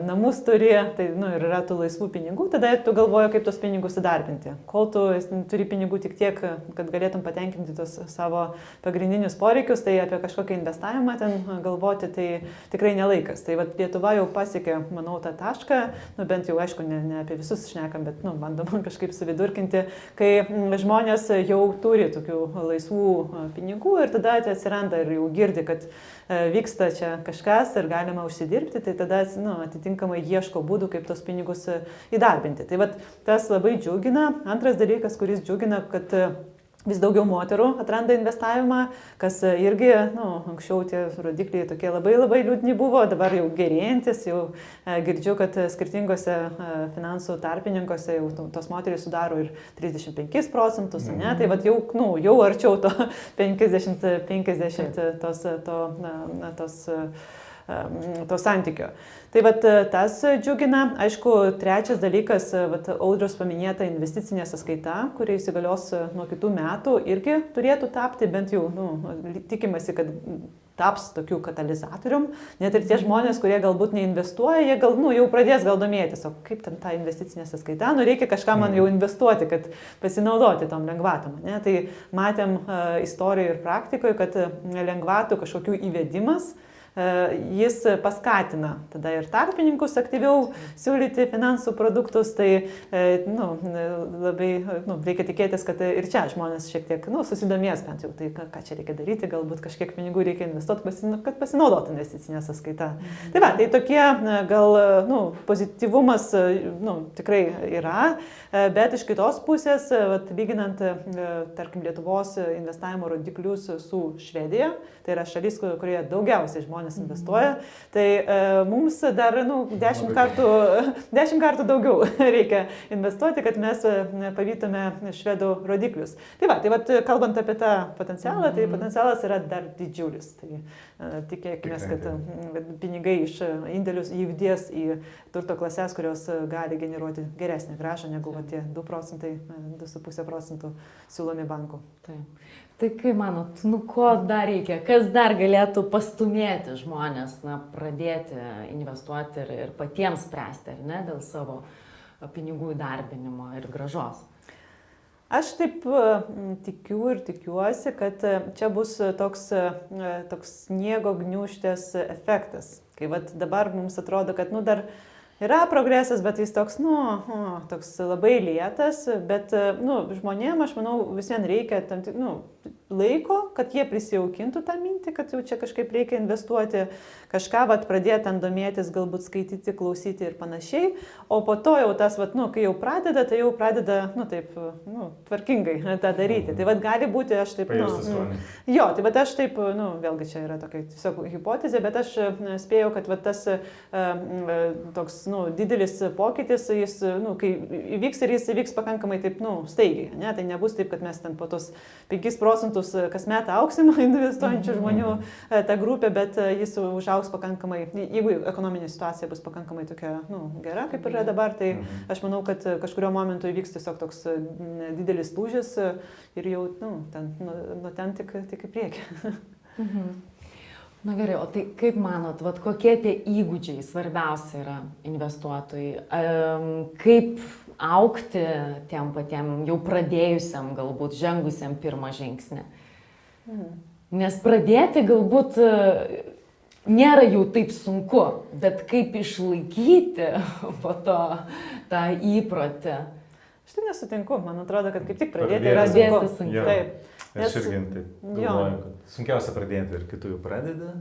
namus turi, tai ir yra tų laisvų pinigų, tada tu galvoji, kaip tos pinigus įdarbinti. Kol tu turi pinigų tik tiek, kad galėtum patenkinti tos savo pagrindinius poreikius, tai apie kažkokį investavimą ten galvoti, tai tikrai nelaikas. Tai vat Lietuva jau pasiekė, manau, tą tašką, bent jau, aišku, ne apie visus šnekam, bet bandom kažkaip suvidurkinti, kai žmonės jau turi tokių laisvų pinigų ir tada atsiranda ir jau girdi, kad vyksta čia kažkas ir galima užsidirbti, tai tada atitinkamai ieško būdų, kaip tos pinigus įdarbinti. Tai vat tas labai džiugina. Antras dalykas, kuris džiugina, kad vis daugiau moterų atranda investavimą, kas irgi, anksčiau tie rodikliai tokie labai liūdni buvo, dabar jau gerėjantis, jau girdžiu, kad skirtingose finansų tarpininkose jau tos moterys sudaro ir 35%, ne? Tai vat jau arčiau to 50 to santykio. Tai vat tas džiugina. Aišku, trečias dalykas, Audriaus paminėta investicinė sąskaita, kuri įsigalios nuo kitų metų, irgi turėtų tapti, bent jau tikimasi, kad taps tokiu katalizatorium. Net ir tie žmonės, kurie galbūt neinvestuoja, jie jau pradės domėtis, o kaip ten ta investicinė sąskaita, reikia kažką man jau investuoti, kad pasinaudoti tom lengvatom. Ne? Tai matėm istorijoje ir praktikoje, kad lengvatų kažkokių įvedimas jis paskatina tada ir tarpininkus aktyviau siūlyti finansų produktus, tai labai reikia tikėtis, kad ir čia žmonės šiek tiek susidomės bent jau, tai ką čia reikia daryti, galbūt kažkiek pinigų reikia investuoti, kad pasinaudotų investicinė sąskaita. Tai va, tai tokie gal pozityvumas tikrai yra, bet iš kitos pusės, lyginant, tarkim, Lietuvos investavimo rodiklius su Švedija, tai yra šalis, kurioje daugiausiai žmonės investuoja, tai mums dar 10 kartų daugiau reikia investuoti, kad mes pavytume švedų rodiklius. Tai va, kalbant apie tą potencialą, tai potencialas yra dar didžiulis. Tai tikėkime, kad pinigai iš indėlius įjudės į turto klases, kurios gali generuoti geresnę grąžą negu tie 2%, 2,5% siūlomi bankų. Tai kaip manot, ko dar reikia, kas dar galėtų pastumėti žmonės pradėti investuoti ir patiems spręsti, ar ne, dėl savo pinigų įdarbinimo ir grąžos? Aš taip tikiu ir tikiuosi, kad čia bus toks sniego gniūžtės efektas. Kai dabar mums atrodo, kad dar yra progresas, bet jis toks, toks labai lėtas, bet, žmonėm, aš manau, vis vien reikia laiko, kad jie prisijaukintų tą mintį, kad jau čia kažkaip reikia investuoti, kažką pradėti ten domėtis, galbūt skaityti, klausyti ir panašiai, o po to jau tas, kai jau pradeda, tai jau pradeda, tvarkingai tą daryti. Tai gali būti, aš taip, tai aš taip, vėlgi čia yra tokia tiesiog hipotezė, bet aš spėjau, kad tas toks, didelis pokytis, jis, kai įvyks ir jis įvyks pakankamai taip, staigiai, ne? Tai nebus taip, kad mes ten po tos 5 procentus kas metą auksim investuojančių žmonių tą grupę, bet jis užaugs pakankamai, jeigu ekonominė situacija bus pakankamai tokia, gera, kaip yra dabar, tai aš manau, kad kažkurio momentu įvyks tiesiog toks didelis lūžis ir jau, ten tik į priekį. Na gerai, o tai kaip manot, kokie tie įgūdžiai svarbiausia yra investuotojai? Kaip augti tiem patiem jau pradėjusiam, galbūt žengusiam pirmą žingsnį? Nes pradėti galbūt nėra jau taip sunku, bet kaip išlaikyti po to tą įprotį? Aš tai nesutinku, man atrodo, kad kaip tik pradėti yra sunku. Taip. Aš irgi taip galvoju, kad sunkiausia pradėti ir kitų jau pradeda.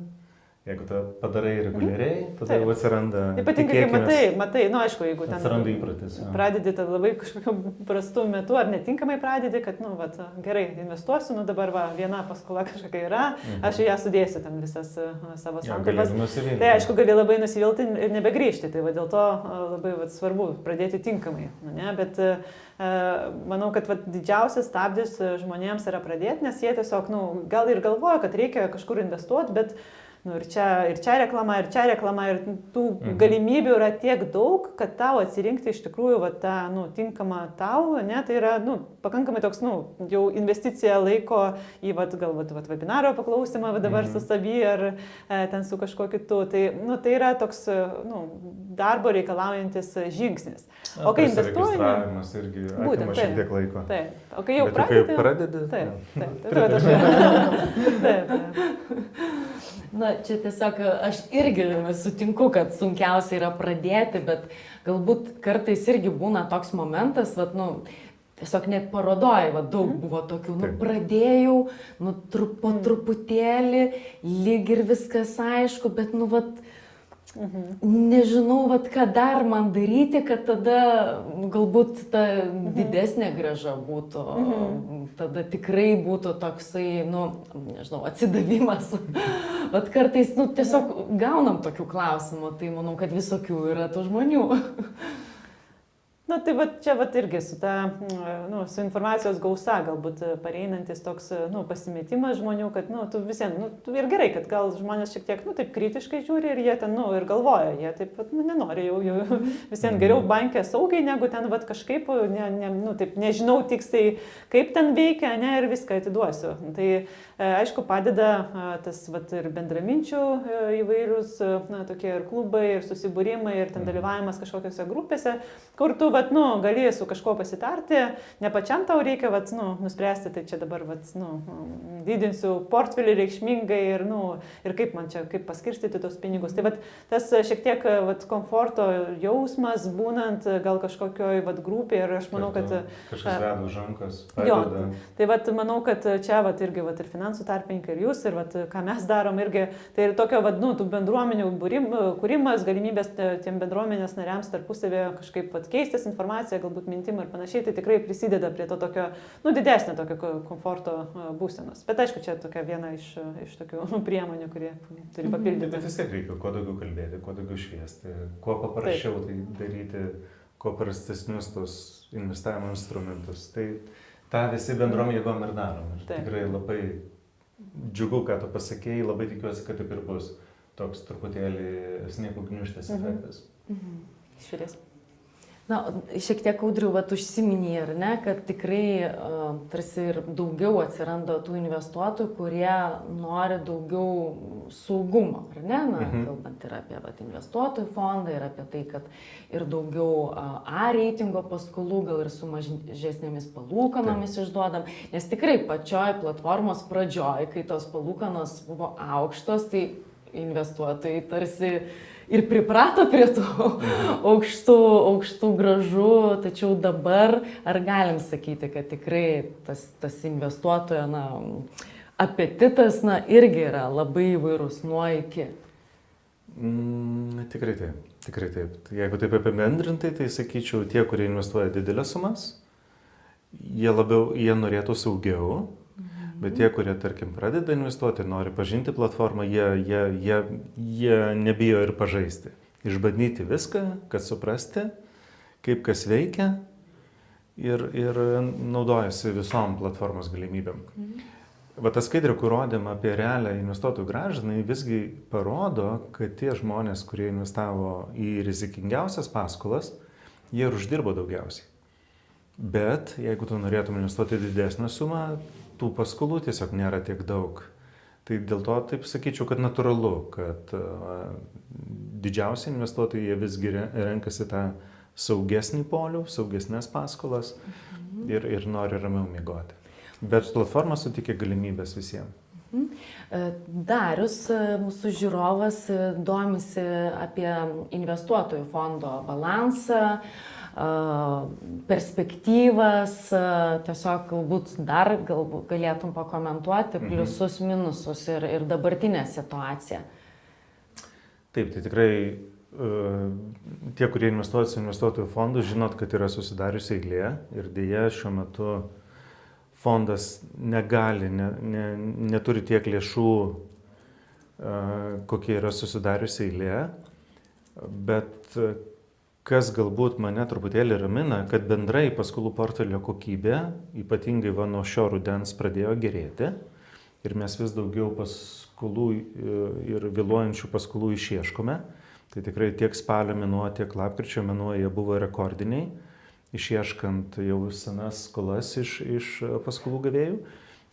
Jeigu tu padarai reguliariai, tada jau atsiranda ypatingai, kai matai, aišku, jeigu ten atsiranda įpratis. Pradedi labai kažkokiu prastu metu ar netinkamai pradedi, kad, gerai, investuosiu, dabar viena paskola kažkokia yra, aš ją sudėsiu ten visas savo santaupas. Tai aišku, gali labai nusivilti ir nebegrįžti, tai dėl to labai svarbu pradėti tinkamai, bet manau, kad didžiausias stabdis žmonėms yra pradėti, nes jie tiesiog, gal ir galvoja, kad reikia kažkur investuoti, bet ir čia reklama, ir tų galimybių yra tiek daug, kad tau atsirinkti iš tikrųjų tą tinkamą tau, tai yra pakankamai toks, jau investicija laiko į galbūt webinaro paklausimą dabar su savy ar ten su kažkuo kitu. Tai yra toks darbo reikalaujantis žingsnis. O kai investuoji... Registravimas irgi atima šiek tiek laiko. Taip. O kai jau pradedi... Taip. Na, čia tiesiog aš irgi sutinku, kad sunkiausia yra pradėti, bet galbūt kartais irgi būna toks momentas, tiesiog net parodoj, daug buvo tokių, pradėjau, po truputėlį, lyg ir viskas aišku, bet, nežinau, ką dar man daryti, kad tada galbūt ta didesnė grąža būtų, tada tikrai būtų toksai, nežinau, atsidavimas. Kartais, tiesiog gaunam tokių klausimų, tai manau, kad visokių yra tų žmonių. Tai čia irgi su ta, su informacijos gausa galbūt pareinantis toks, pasimetimas žmonių, kad, tu visiems, ir gerai, kad gal žmonės šiek tiek, taip kritiškai žiūri ir jie ten, ir galvoja, jie taip, nenori jau visiems geriau bankė saugiai, negu ten, kažkaip, taip, nežinau tiksliai, kaip ten veikia, ir viską atiduosiu. Tai, aišku, padeda tas, ir bendraminčių įvairius, tokie ir klubai, ir susibūrimai, ir ten dalyvavimas kažkokiose grupėse, kur tu, gali su kažkuo pasitarti, ne pačiam tau reikia, nuspręsti, tai čia dabar, didinsiu portfelį reikšmingai ir kaip man čia, kaip paskirstyti tos pinigus. Tai, tas šiek tiek, komforto jausmas, būnant gal kažkokioj, grupėje ir aš manau, kad... Kažkas veda už rankos, padeda. Tai, manau, kad čia, irgi, ir finansų tarpininkai, ir jūs, ir, ką mes darom irgi, tai ir tokio, tų bendruomenių kūrimas, galimybės tiem bendruomenės nariams tarpusavėje kažkaip, keistis informaciją, galbūt mintimą ir panašiai, tai tikrai prisideda prie to tokio, didesnio tokio komforto būsenos. Bet aišku, čia tokia viena iš tokių priemonių, kurie turi papildyti. Bet vis tiek reikia kuo daugiau kalbėti, kuo daugiau šviesti, kuo paprasčiau tai daryti, kuo prastesnius tos investavimo instrumentus. Tai tą visi bendrom jėgom ir darom. Ir tikrai labai džiugu, ką tu pasakėjai, labai tikiuosi, kad taip ir bus toks truputėlį sniego gniūžtės efektas. Žiūrės. Na, šiek tiek Audriau, užsiminė, ar ne, kad tikrai tarsi ir daugiau atsiranda tų investuotojų, kurie nori daugiau saugumo, ar ne? Kalbant ir apie investuotojų fondą, ir apie tai, kad ir daugiau A reitingo paskolų, gal ir su mažesnėmis palūkanomis išduodam, nes tikrai pačioj platformos pradžioj, kai tos palūkanos buvo aukštos, tai investuotojai tarsi ir priprato prie tų aukštų gražų, tačiau dabar ar galim sakyti, kad tikrai tas investuotojo apetitas irgi yra labai įvairus nuo iki? Tikrai taip. Jeigu taip apibendrintai, tai sakyčiau, tie, kurie investuoja didelės sumas, jie norėtų saugiau. Bet tie, kurie, tarkim, pradeda investuoti ir nori pažinti platformą, jie nebijo ir pažaisti. Išbandyti viską, kad suprasti, kaip kas veikia ir naudojasi visom platformos galimybėm. Va tas skaidrė, kur rodėm apie realią investuotojų grąžą, visgi parodo, kad tie žmonės, kurie investavo į rizikingiausias paskolas, jie ir uždirbo daugiausiai. Bet jeigu tu norėtum investuoti didesnę sumą, tų paskolų tiesiog nėra tiek daug. Tai dėl to taip sakyčiau, kad natūralu, kad didžiausi investuotojai jie visgi renkasi tą saugesnį polių, saugesnės paskolas ir nori ramiau miegoti. Bet platforma suteikia galimybės visiems. Darius, mūsų žiūrovas, domisi apie investuotojų fondo balansą, perspektyvas, tiesiog galbūt galėtum pakomentuoti pliusus, minusus ir dabartinę situaciją. Taip, tai tikrai tie, kurie investuoja su investuotojų fondu, žinot, kad yra susidariusi eilė ir dėja šiuo metu fondas negali, neturi tiek lėšų, kokie yra susidariusi eilė, bet kas galbūt mane truputėlį ramina, kad bendrai paskolų portfelio kokybė, ypatingai nuo šio rudens, pradėjo gerėti ir mes vis daugiau paskolų ir vėluojančių paskolų išieškome. Tai tikrai tiek spalio mėnuo, tiek lapkričio mėnuo jie buvo rekordiniai, išieškant jau senas skolas iš paskolų gavėjų.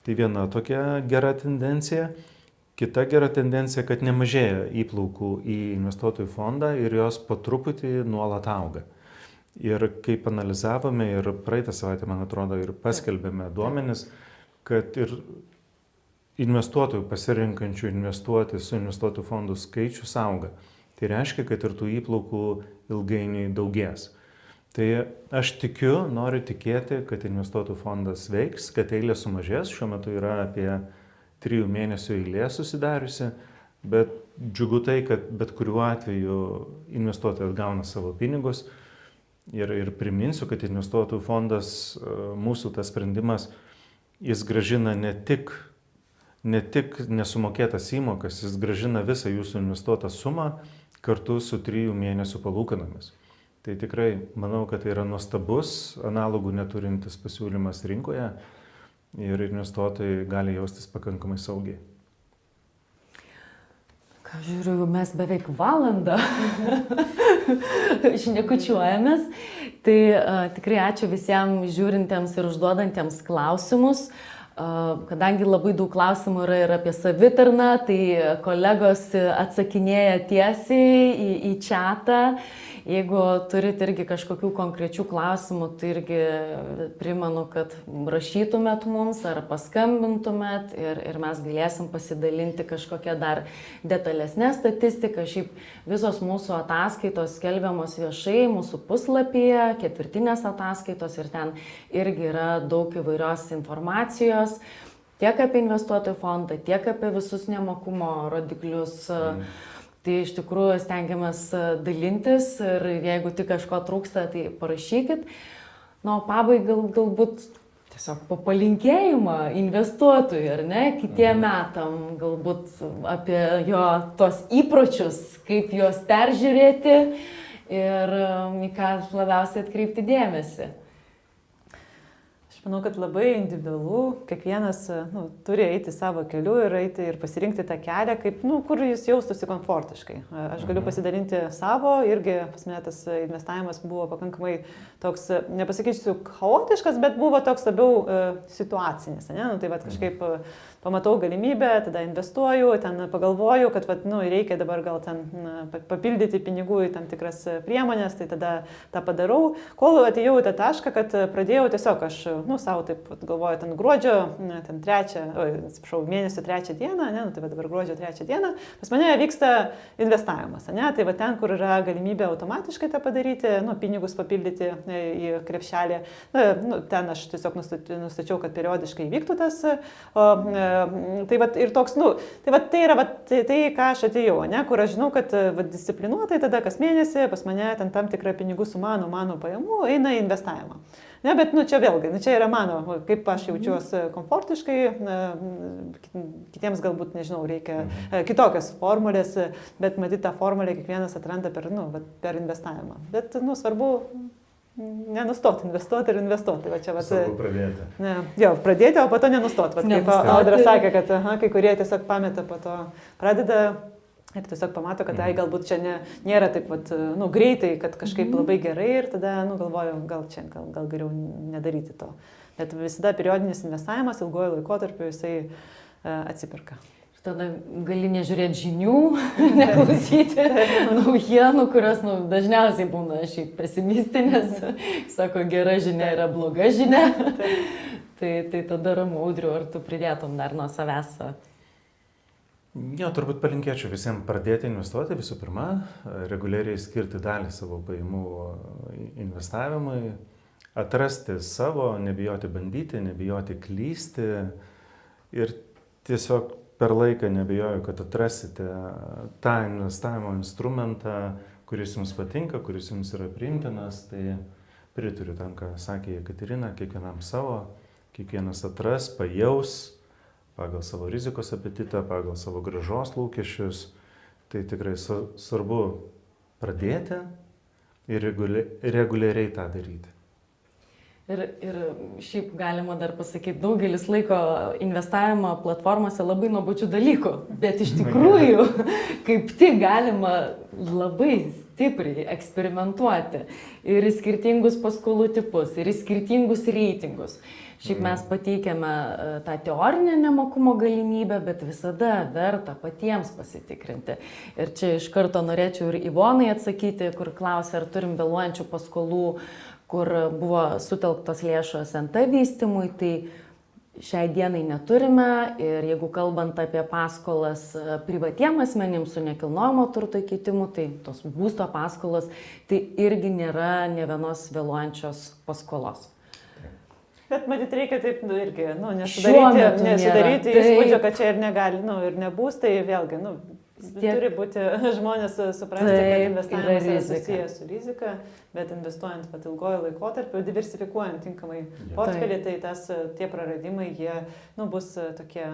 Tai viena tokia gera tendencija. Kita gera tendencija, kad nemažėja įplaukų į investuotojų fondą ir jos po truputį nuolat auga. Ir kaip analizavome ir praeitą savaitę, man atrodo, ir paskelbėme duomenis, kad ir investuotojų pasirinkančių investuoti su investuotojų fondų skaičius auga. Tai reiškia, kad ir tų įplaukų ilgainiui daugės. Tai aš noriu tikėti, kad investuotojų fondas veiks, kad eilė sumažės. Šiuo metu yra apie 3 mėnesių eilė susidariusi, bet džiugu tai, kad bet kuriuo atveju investuotojas gauna savo pinigus ir priminsiu, kad investuotojų fondas, mūsų tas sprendimas, jis gražina ne tik nesumokėtas įmokas, jis gražina visą jūsų investuotą sumą kartu su 3 mėnesių palūkanomis. Tai tikrai manau, kad tai yra nuostabus, analogų neturintis pasiūlymas rinkoje. Ir investuotojai gali jaustis pakankamai saugiai. Ką žiūriu, mes beveik valandą šnekučiuojamės. Tai tikrai ačiū visiems žiūrintiems ir užduodantiems klausimus. Kadangi labai daug klausimų yra ir apie savitarną, tai kolegos atsakinėja tiesiai į čatą. Jeigu turit irgi kažkokių konkrečių klausimų, tai irgi primenu, kad rašytumėt mums ar paskambintumėt ir mes galėsim pasidalinti kažkokią dar detalesnę statistiką. Šiaip visos mūsų ataskaitos skelbiamos viešai mūsų puslapyje, ketvirtinės ataskaitos ir ten irgi yra daug įvairios informacijos. Tiek apie investuotojų fondą, tiek apie visus nemokumo rodiklius. Tai iš tikrųjų stengiamės dalintis ir jeigu tik kažko trūksta, tai parašykit. O pabaigai galbūt tiesiog po palinkėjimą investuotojui, ar ne, kitiem metam, galbūt apie jo tos įpročius, kaip juos peržiūrėti ir į ką labiausiai atkreipti dėmesį. Manau, kad labai individualu, kiekvienas turi eiti savo keliu ir eiti ir pasirinkti tą kelią, kaip, kur jis jaustųsi komfortiškai. Aš galiu pasidalinti savo, irgi pas mane tas investavimas buvo pakankamai toks, nepasakysiu chaotiškas, bet buvo toks labiau situacinis. Ne? Tai kažkaip pamatau galimybę, tada investuoju, ten pagalvoju, kad vat, nu, reikia dabar gal ten papildyti pinigų į tam tikras priemonės, tai tada tą padarau. Kol atėjau į tą tašką, kad pradėjau tiesiog, aš, nu, savo taip galvoju, ten gruodžio, ten mėnesio 3 dieną, ne, nu, tai dabar gruodžio 3 dieną, pas mane vyksta investavimas, ne, tai va ten, kur yra galimybė automatiškai tą padaryti, nu, pinigus papildyti į krepšelį, nu, ten aš tiesiog nustačiau, kad periodiškai vyktų tas, tai va ir toks, nu, tai va tai yra va, tai, ką aš atėjau, ne, kur aš žinau, kad va, disciplinuotai tada kas mėnesį pas mane ten tam tikra pinigų suma nuo mano pajamų eina į investavimą. Ne, bet, nu, čia vėlgi, nu, čia yra mano, kaip aš jaučiuosi komfortiškai, kitiems galbūt, nežinau, reikia kitokios formulės, bet matyt, tą formulę kiekvienas atranda per investavimą. Bet, nu, svarbu nenustoti investuoti ir investuoti. Va, čia, va, svarbu pradėti. Ne, jo, pradėti, o po to nenustoti. Va, kaip Audra sakė, kad kai kurie tiesiog pameta, po to pradeda. Ir tiesiog pamato, kad tai galbūt čia nėra taip, vat, nu, greitai, kad kažkaip labai gerai ir tada, nu, galvoju, gal geriau nedaryti to. Bet visada periodinis investavimas ilguoju laikotarpiu jisai atsiperka. Ir tada gali nežiūrėti žinių, neklausyti naujienų, kurios dažniausiai būna šiaip pesimistinės. Sako, gera žinia yra bloga žinia. Tai tada ramu, Audriu, ar tu pridėtum dar nuo savęs? Jo, turbūt palinkėčiau visiems pradėti investuoti visų pirma, reguliariai skirti dalį savo pajamų investavimui, atrasti savo, nebijoti bandyti, nebijoti klysti ir tiesiog per laiką nebijoju, kad atrasite tą investavimo instrumentą, kuris jums patinka, kuris jums yra priimtinas, tai prituriu tam, ką sakė Jekaterina, kiekvienam savo, kiekvienas atras, pajaus, pagal savo rizikos apetitą, pagal savo grąžos lūkesčius. Tai tikrai svarbu pradėti ir reguliariai tą daryti. Ir šiaip galima dar pasakyti, daugelis laiko investavimo platformose labai nuobodžių dalykų, bet iš tikrųjų kaip tik galima labai stipriai eksperimentuoti ir į skirtingus paskolų tipus, ir į skirtingus reitingus. Šiaip mes pateikėme tą teorinę nemokumo galimybę, bet visada verta patiems pasitikrinti. Ir čia iš karto norėčiau ir Ivonai atsakyti, kur klausė, ar turim vėluojančių paskolų, kur buvo sutelktos lėšos NT vystymui, tai šiai dienai neturime. Ir jeigu kalbant apie paskolas privatiem asmenim su nekilnojamo turto keitimu, tai tos būsto paskolos, tai irgi nėra ne vienos vėluojančios paskolos. Bet matyt, reikia taip irgi, nesudaryti įspūdžio, kad čia ir negali, ir nebus, tai vėlgi, turi būti žmonės suprasti, kad investavimas yra susijęs su rizika, bet investuojant pat ilgojo laikotarpiu, diversifikuojant tinkamai portfelį, tai tie praradimai, jie bus tokie,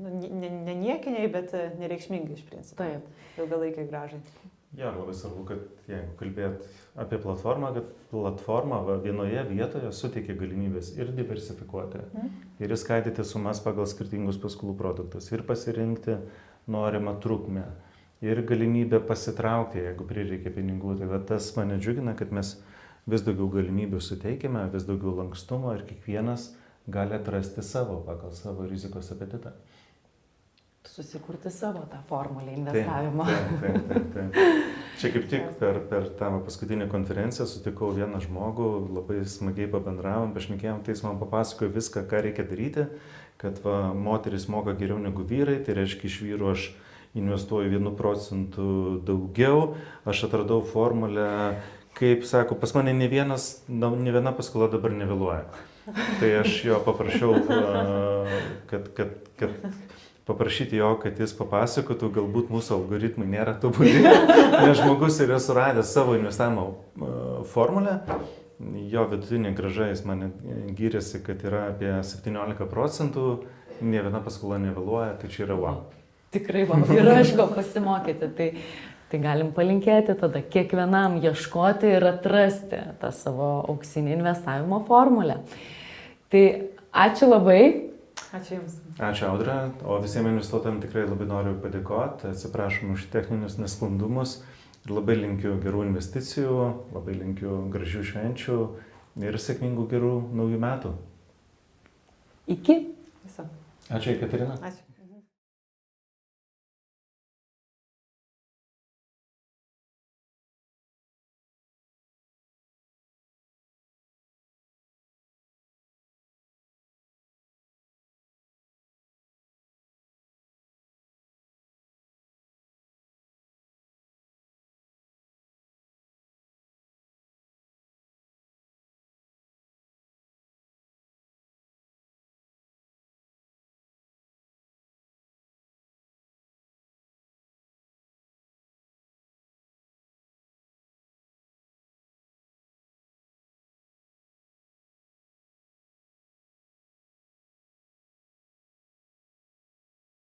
ne niekiniai, bet nereikšmingai iš principo. Ilgalaikiai grąžai. Jo, labai svarbu, kad jeigu kalbėt apie platformą, kad platforma vienoje vietoje suteikia galimybės ir diversifikuoti, ir įskaidyti sumas pagal skirtingus paskolų produktus, ir pasirinkti norimą trukmę, ir galimybę pasitraukti, jeigu prireikia pinigų. Tai tas mane džiugina, kad mes vis daugiau galimybių suteikime, vis daugiau lankstumo ir kiekvienas gali atrasti savo pagal savo rizikos apetitą. Susikurti savo tą formulę investavimo. Taip. Čia kaip tik per tą paskutinę konferenciją sutikau vieną žmogų, labai smagiai pabendravom, pašnekėjom, tai jis man papasakojo viską, ką reikia daryti, kad moteris moka geriau negu vyrai, tai reiškia iš vyrų aš investuoju 1% daugiau, aš atradau formulę, kaip sako, pas mane ne viena paskola dabar nevėluoja. Tai aš jo paprašiau, kad paprašyti jo, kad jis papasakotų, galbūt mūsų algoritmai nėra tobuli, nes žmogus yra suradęs savo investavimo formulę, jo vidutinė grąža, jis mane gyrėsi, kad yra apie 17%, ne viena paskola nevėluoja, tai čia yra wow. Tikrai wow, yra iš ko pasimokyti, tai galim palinkėti tada kiekvienam ieškoti ir atrasti tą savo auksinį investavimo formulę. Tai ačiū labai. Ačiū Jums. Ačiū Audra, o visiems investuotojams tikrai labai noriu padėkoti, atsiprašom už techninius nesklandumus ir labai linkiu gerų investicijų, labai linkiu gražių švenčių ir sėkmingų gerų naujų metų. Iki. Viso. Ačiū, Katerina. Ačiū.